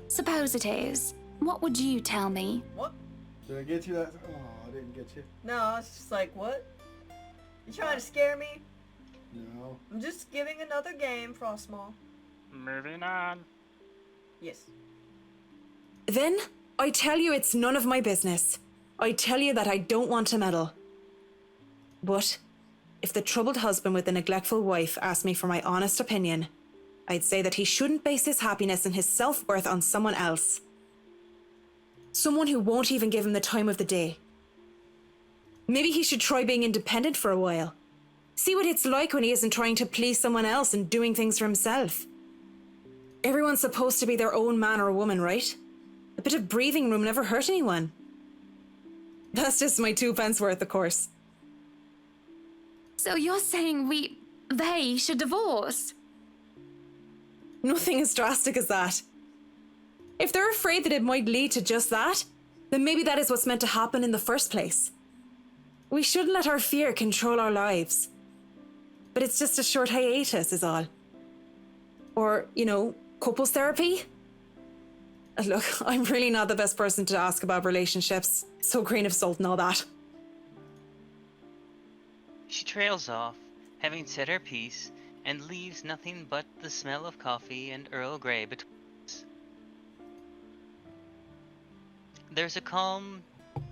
Suppose it is. What would you tell me? What? Did I get you that? Oh, I didn't get you. No, it's just like, what? You trying to scare me? No. I'm just giving another game, Frostmaw. Moving on. Yes. Then, I tell you it's none of my business. I tell you that I don't want to meddle. But, if the troubled husband with the neglectful wife asked me for my honest opinion, I'd say that he shouldn't base his happiness and his self-worth on someone else. Someone who won't even give him the time of the day. Maybe he should try being independent for a while. See what it's like when he isn't trying to please someone else and doing things for himself. Everyone's supposed to be their own man or woman, right? A bit of breathing room never hurt anyone. That's just my 2 pence worth, of course. So you're saying they should divorce? Nothing as drastic as that. If they're afraid that it might lead to just that, then maybe that is what's meant to happen in the first place. We shouldn't let our fear control our lives. But it's just a short hiatus is all. Or, couples therapy? Look, I'm really not the best person to ask about relationships. So grain of salt and all that. She trails off, having said her piece, and leaves nothing but the smell of coffee and Earl Grey between us. There's a calm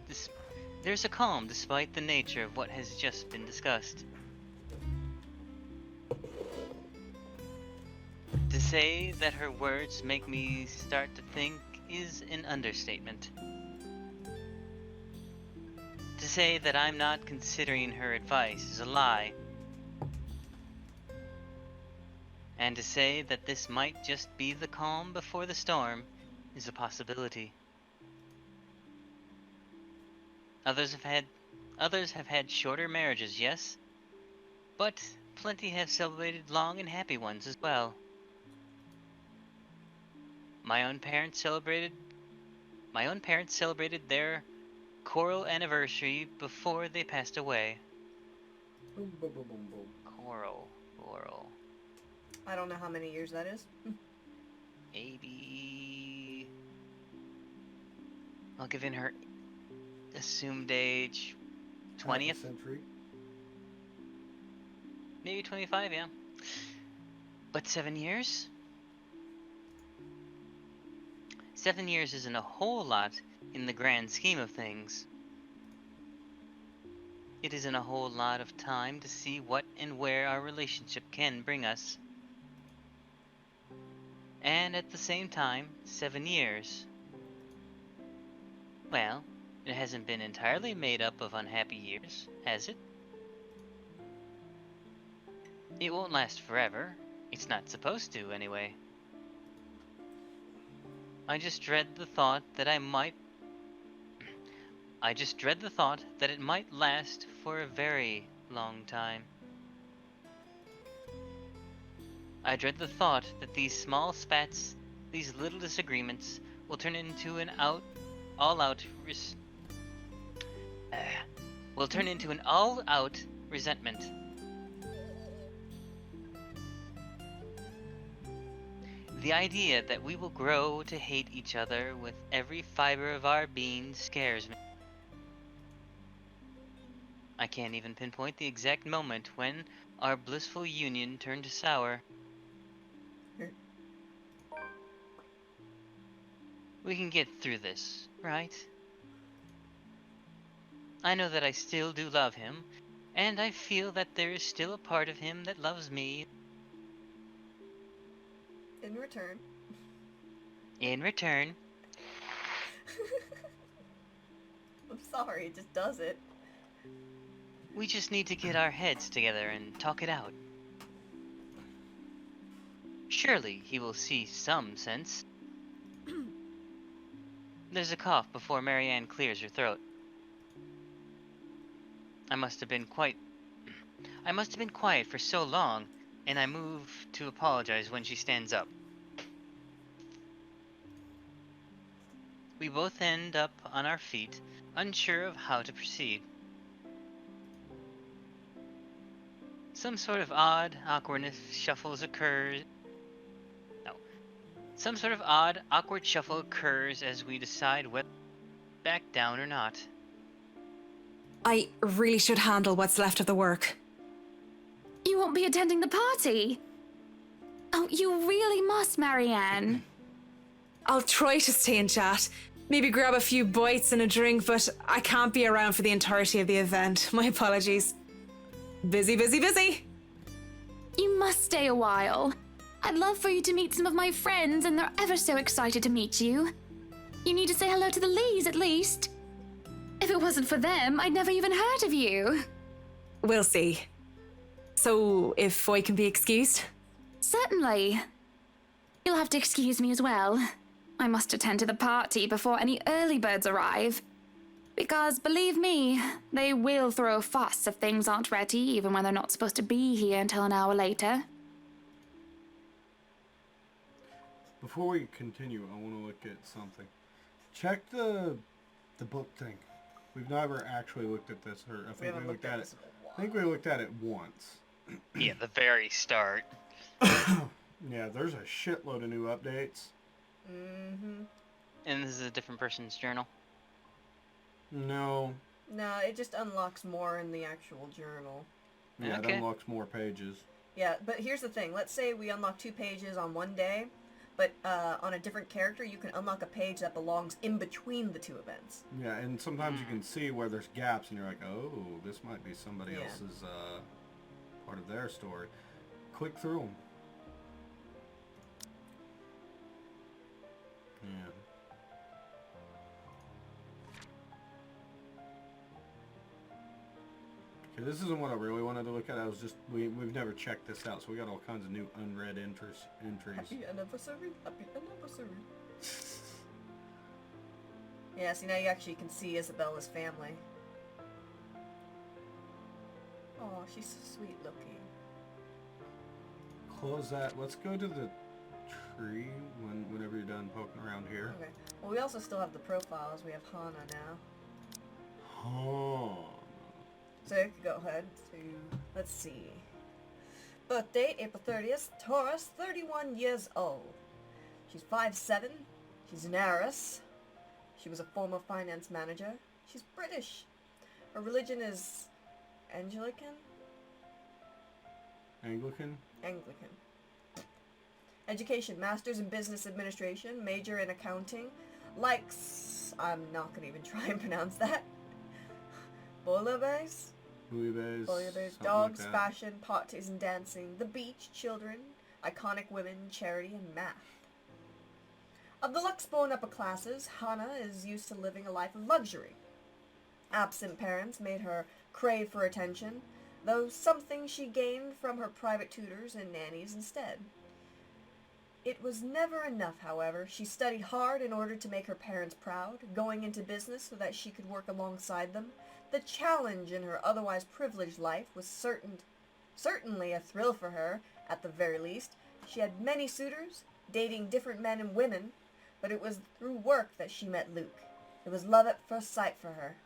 despite the nature of what has just been discussed. To say that her words make me start to think is an understatement. To say that I'm not considering her advice is a lie. And to say that this might just be the calm before the storm is a possibility. Others have had shorter marriages, yes, but plenty have celebrated long and happy ones as well. My own parents celebrated their choral anniversary before they passed away. Boom, boom, boom, boom, boom. Choral. I don't know how many years that is. Maybe I'll give in her assumed age 20th century. Maybe 25, yeah. But 7 years? 7 years isn't a whole lot in the grand scheme of things. It isn't a whole lot of time to see what and where our relationship can bring us. And at the same time, 7 years. Well, it hasn't been entirely made up of unhappy years, has it? It won't last forever. It's not supposed to, anyway. I just dread the thought that it might last for a very long time. I dread the thought that these small spats, these little disagreements, will turn into an all-out resentment. The idea that we will grow to hate each other with every fiber of our being scares me. I can't even pinpoint the exact moment when our blissful union turned sour. We can get through this, right? I know that I still do love him, and I feel that there is still a part of him that loves me. In return. In return. I'm sorry, it just does it. We just need to get our heads together and talk it out. Surely he will see some sense. There's a cough before Marianne clears her throat. I must have been quiet for so long, and I move to apologize when she stands up. We both end up on our feet, unsure of how to proceed. Some sort of odd, awkward shuffle occurs as we decide whether to back down or not. I really should handle what's left of the work. You won't be attending the party? Oh, you really must, Marianne. I'll try to stay and chat. Maybe grab a few bites and a drink, but I can't be around for the entirety of the event. My apologies. Busy, busy, busy. You must stay a while. I'd love for you to meet some of my friends, and they're ever so excited to meet you. You need to say hello to the Lees, at least. If it wasn't for them, I'd never even heard of you. We'll see. So, if I can be excused? Certainly. You'll have to excuse me as well. I must attend to the party before any early birds arrive. Because, believe me, they will throw a fuss if things aren't ready, even when they're not supposed to be here until an hour later. Before we continue, I want to look at something. Check the book thing. We've never actually looked at this, or I think we haven't looked looked at at this it. in a I think we looked at it once. Yeah, the very start. Yeah, there's a shitload of new updates. Mm-hmm. And this is a different person's journal. No. No, it just unlocks more in the actual journal. Yeah, Okay. it unlocks more pages. Yeah, but here's the thing. Let's say we unlock 2 pages on one day, but on a different character, you can unlock a page that belongs in between the 2 events. Yeah, and sometimes you can see where there's gaps, and you're like, oh, this might be somebody Yeah. else's part of their story. Click through them. Yeah. Okay, this isn't what I really wanted to look at. I was just we've never checked this out, so we got all kinds of new unread entries. Happy anniversary, happy anniversary. Yeah, see now you actually can see Isabella's family. Oh, she's so sweet looking. Close that. Let's go to the tree whenever you're done poking around here. Okay. Well, we also still have the profiles. We have Hana now. Oh. So you can go ahead to, let's see. Birth date, April 30th, Taurus, 31 years old. She's 5'7", she's an heiress. She was a former finance manager. She's British. Her religion is Anglican? Anglican? Anglican. Education, Master's in Business Administration, major in Accounting. Likes, I'm not going to even try and pronounce that. Bouillabaisse? Bouillabaisse. Bouillabaisse, something dogs, like that. fashion, parties and dancing, the beach, children, iconic women, charity, and math. Of the Lux-born upper classes, Hana is used to living a life of luxury. Absent parents made her crave for attention, though something she gained from her private tutors and nannies instead. It was never enough, however. She studied hard in order to make her parents proud, going into business so that she could work alongside them. The challenge in her otherwise privileged life was certainly a thrill for her, at the very least. She had many suitors, dating different men and women, but it was through work that she met Luke. It was love at first sight for her.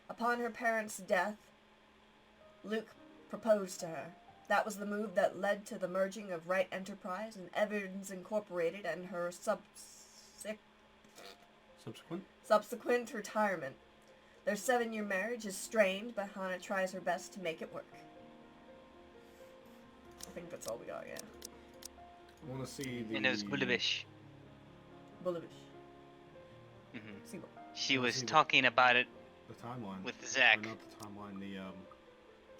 Upon her parents' death, Luke proposed to her. That was the move that led to the merging of Wright Enterprise and Evans Incorporated and her subsequent retirement. Their 7-year marriage is strained, but Hana tries her best to make it work. I think that's all we got, yeah. I want to see the... And it was Bouillabaisse. Bullish. Hmm See what? She was see the- talking about it The timeline. with Or Zach. not the timeline, the,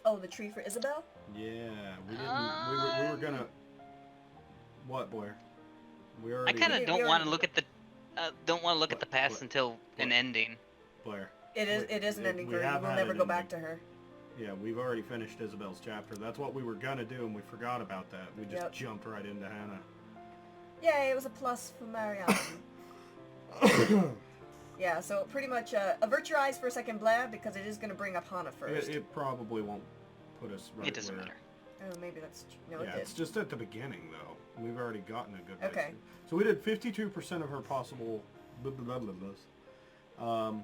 Oh, the tree for Isabel? Yeah, we didn't... we were gonna... What, Blair? We I already... kind of We don't want already- to look at the past What? until an ending. Blair. It is an ending we for her. You have will had never an go back ending. to her. Yeah, we've already finished Isabel's chapter. That's what we were gonna do, and we forgot about that. We just Yep. jumped right into Hannah. Yay, it was a plus for Marianne. Yeah, so pretty much avert your eyes for a second, Blair, because it is going to bring up Hana first. It probably won't put us right It doesn't where... matter. Oh, maybe that's... No, Yeah, it did. it's just at the beginning, though. We've already gotten a good bit. Okay. So we did 52% of her possible... Blah, blah, blah, blah, blah.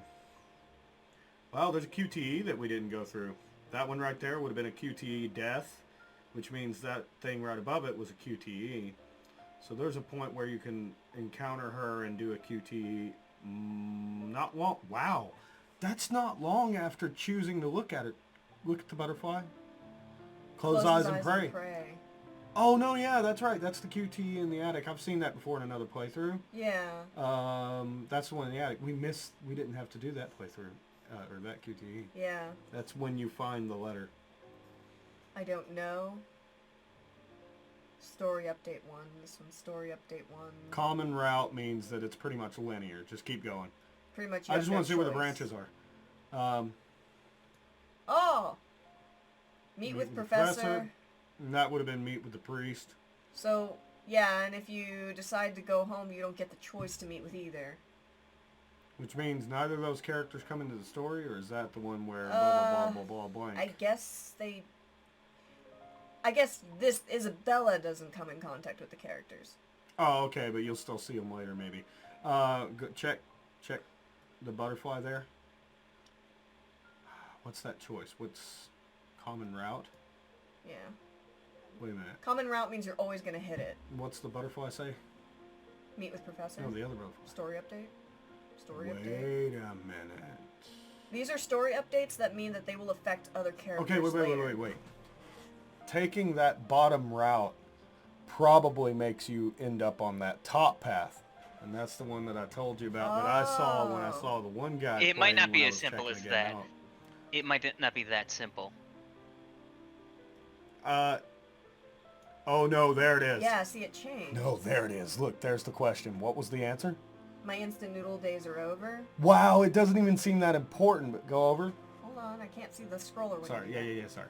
Well, there's a QTE that we didn't go through. That one right there would have been a QTE death, which means that thing right above it was a QTE. So there's a point where you can encounter her and do a QTE. Not long. Wow. That's not long after choosing to look at it. Look at the butterfly. Close eyes and pray. Oh, no, yeah, that's right. That's the QTE in the attic. I've seen that before in another playthrough. Yeah. That's the one in the attic. We didn't have to do that playthrough, or that QTE. Yeah. That's when you find the letter. I don't know. Story update 1. This one's story update 1. Common route means that it's pretty much linear. Just keep going. Pretty much. I just want to see where the branches are. Oh! Meet with Professor. And that would have been meet with the priest. So, yeah, and if you decide to go home, you don't get the choice to meet with either. Which means neither of those characters come into the story, or is that the one where blah, blah, blah, blah, blah, blank? I guess this Isabella doesn't come in contact with the characters. Oh, okay, but you'll still see them later, maybe. Check the butterfly there. What's that choice? What's common route? Yeah. Wait a minute. Common route means you're always gonna hit it. What's the butterfly say? Meet with professor. No, the other butterfly. Story update. Story update. Wait a minute. These are story updates that mean that they will affect other characters. Okay, later. wait. Taking that bottom route probably makes you end up on that top path. And that's the one that I told you about that I saw when I saw the one guy. It might not playing be when I as was simple checking as the that. game out. It might not be that simple. Oh no, there it is. Yeah, see, it changed. No, there it is. Look, there's the question. What was the answer? My instant noodle days are over. Wow, it doesn't even seem that important, but go over. Hold on, I can't see the scroller. when Sorry, you- yeah, sorry.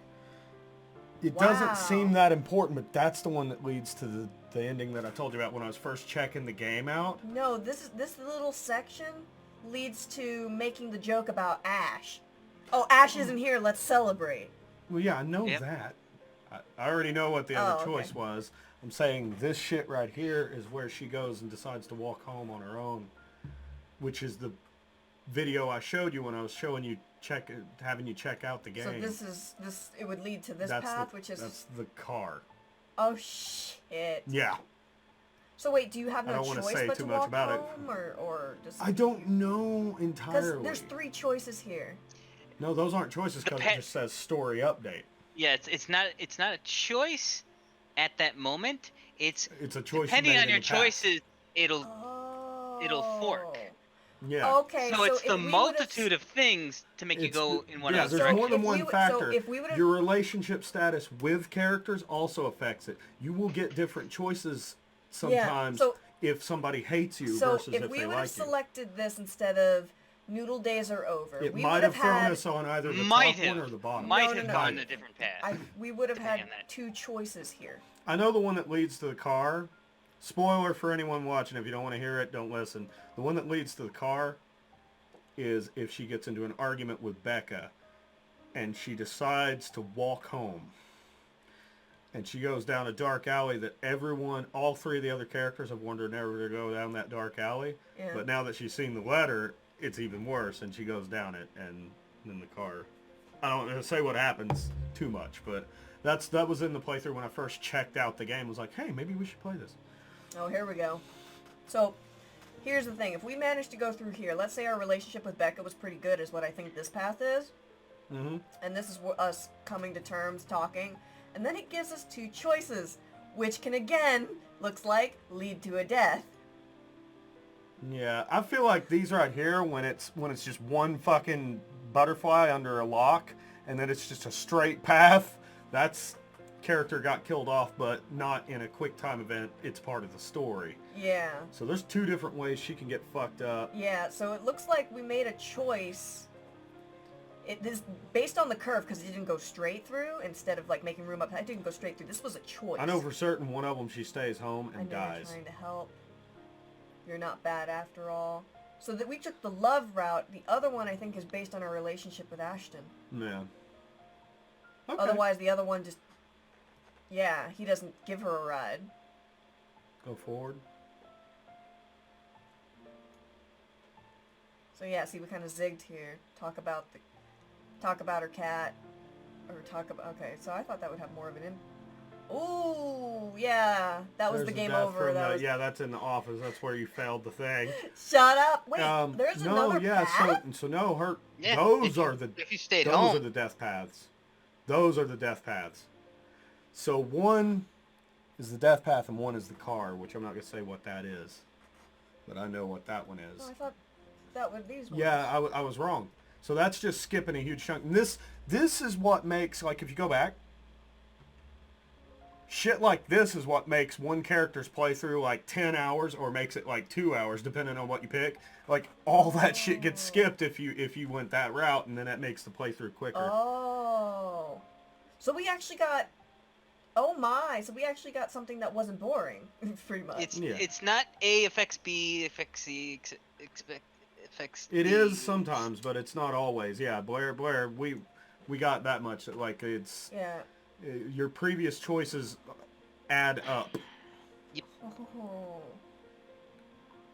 It Wow. doesn't seem that important, but that's the one that leads to the ending that I told you about when I was first checking the game out. No, this little section leads to making the joke about Ash. Oh, Ash isn't here. Let's celebrate. Well, yeah, I know Yep. that. I already know what the other Oh, choice okay. was. I'm saying this shit right here is where she goes and decides to walk home on her own, which is the video I showed you when I was showing you having you check out the game. So this. It would lead to this That's path, the, which is. that's the car. Oh shit. Yeah. So wait, do you have I no don't wanna choice say but too to much walk about it. home, or just? I don't know Because entirely. there's 3 choices here. No, those aren't choices because it just says story update. Yeah, it's not a choice at that moment. It's It's a choice. depending you made on in your the past. choices, it'll Oh. fork. Yeah. Okay. So it's if the we would've- multitude of things to make you It's go the- in one yeah, of those there's more directions. than one So factor. if we would've- Your relationship status with characters also affects it. You will get different choices sometimes so- if somebody hates you So versus if if we they would have like you. selected this instead of noodle days are over, It we might would have have thrown had. us on either the Might top one or have the bottom. might No, have no, gone no. a different path. We would have had Depending on that. 2 choices here. I know the one that leads to the car. Spoiler for anyone watching. If you don't want to hear it, don't listen. The one that leads to the car is if she gets into an argument with Becca and she decides to walk home. And she goes down a dark alley that all 3 of the other characters have wanted never to go down that dark alley. Yeah. But now that she's seen the letter, it's even worse, and she goes down it, and then the car. I don't want to say what happens too much, but that was in the playthrough when I first checked out the game. I was like, hey, maybe we should play this. Oh, here we go. So, here's the thing. If we manage to go through here, let's say our relationship with Becca was pretty good, is what I think this path is. Mm-hmm. And this is us coming to terms, talking. And then it gives us 2 choices, which can again, looks like, lead to a death. Yeah, I feel like these right here, when it's just one fucking butterfly under a lock, and then it's just a straight path, that's character got killed off, but not in a quick time event. It's part of the story. Yeah. So there's 2 different ways she can get fucked up. Yeah, so it looks like we made a choice. This based on the curve, because it didn't go straight through, instead of like making room up, it didn't go straight through. This was a choice. I know for certain one of them she stays home I and know you're dies. trying to help. You're not bad after all. So that we took the love route. The other one I think is based on our relationship with Ashton. Yeah. Okay. Otherwise, the other one just, yeah, he doesn't give her a ride. Go forward. So yeah, see, we kind of zigged here. Talk about her cat, or talk about. Okay, so I thought that would have more of an Ooh, yeah, that was There's the a game death over. from That was. Yeah, that's in the office. That's where you failed the thing. Shut up! Wait, there's no, another yeah, path? so no, her. Yeah, Those are the. if you stayed those home. are the death paths. Those are the death paths. So one is the death path and one is the car, which I'm not gonna say what that is, but I know what that one is. Oh, I thought that was these ones. Yeah, I was wrong. So that's just skipping a huge chunk. And this is what makes, like, if you go back, shit like this is what makes one character's playthrough like 10 hours or makes it like 2 hours, depending on what you pick. Like, all that shit gets skipped if you went that route, and then that makes the playthrough quicker. Oh. So we actually got... Oh my, so we actually got something that wasn't boring, pretty much. It's not A affects B affects C affects It D. is sometimes, but it's not always. Yeah, Blair, we got that much. Like, it's... Yeah. Your previous choices add up. Oh.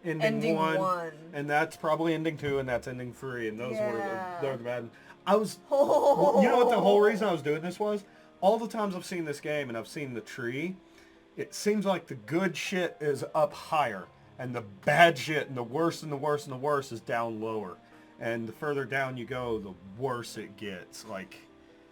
Ending Ending 1, and that's probably ending 2, and that's ending 3, and those Yeah. were the bad. I was, Oh. you know what the whole reason I was doing this was? All the times I've seen this game and I've seen the tree, it seems like the good shit is up higher, and the bad shit and the worst and the worst and the worst is down lower. And the further down you go, the worse it gets. Like,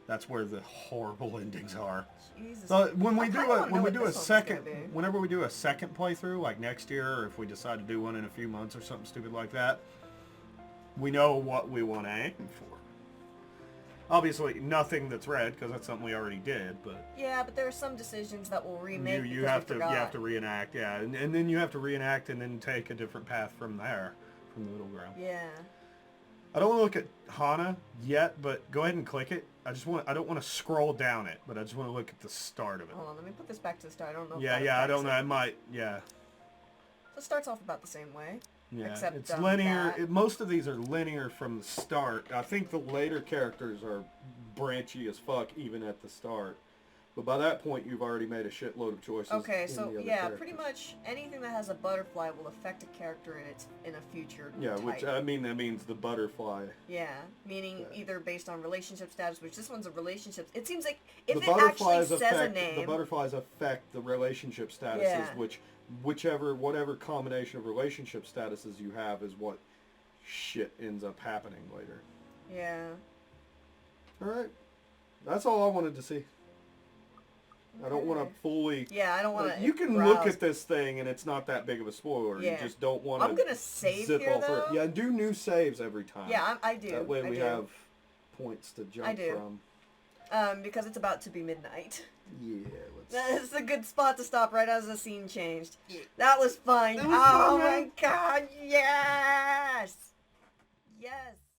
that's where the horrible endings are. Jesus. So when we I do kinda a wanna when know we what do a this one's second gonna be. whenever we do a second playthrough, like next year, or if we decide to do one in a few months or something stupid like that, we know what we want to aim for. Obviously, nothing that's red because that's something we already did. But Yeah, but there are some decisions that we'll remake. you because have we to forgot. reenact, yeah, and then you have to reenact and then take a different path from there, from the middle ground. Yeah. I don't want to look at Hana yet, but go ahead and click it. I don't want to scroll down it, but I just want to look at the start of it. Hold on, let me put this back to the start. I don't know. If Yeah, that I don't affects know. it. I might, yeah. So it starts off about the same way. Yeah, Except, it's that- linear. Most of these are linear from the start. I think the later characters are branchy as fuck even at the start. But by that point, you've already made a shitload of choices. Okay, in so the other yeah, characters. pretty much anything that has a butterfly will affect a character in a future Yeah, type. which that means the butterfly. Yeah, meaning Yeah. either based on relationship status, which this one's a relationship. It seems like if The it actually butterflies says affect a name, the butterflies affect the relationship statuses, Yeah. whatever combination of relationship statuses you have is what shit ends up happening later. yeah. All right, that's all I wanted to see. I don't want to fully. Yeah, I don't want Like, to. you can look at this thing and it's not that big of a spoiler. Yeah. You just don't want to. I'm gonna save zip here all through it. though. Yeah, do new saves every time. Yeah, I do. That way I we do. have points to jump I do. from. Because it's about to be midnight. Yeah, This is a good spot to stop right as the scene changed. That was fun. That was Oh fun, my man. god, yes! Yes!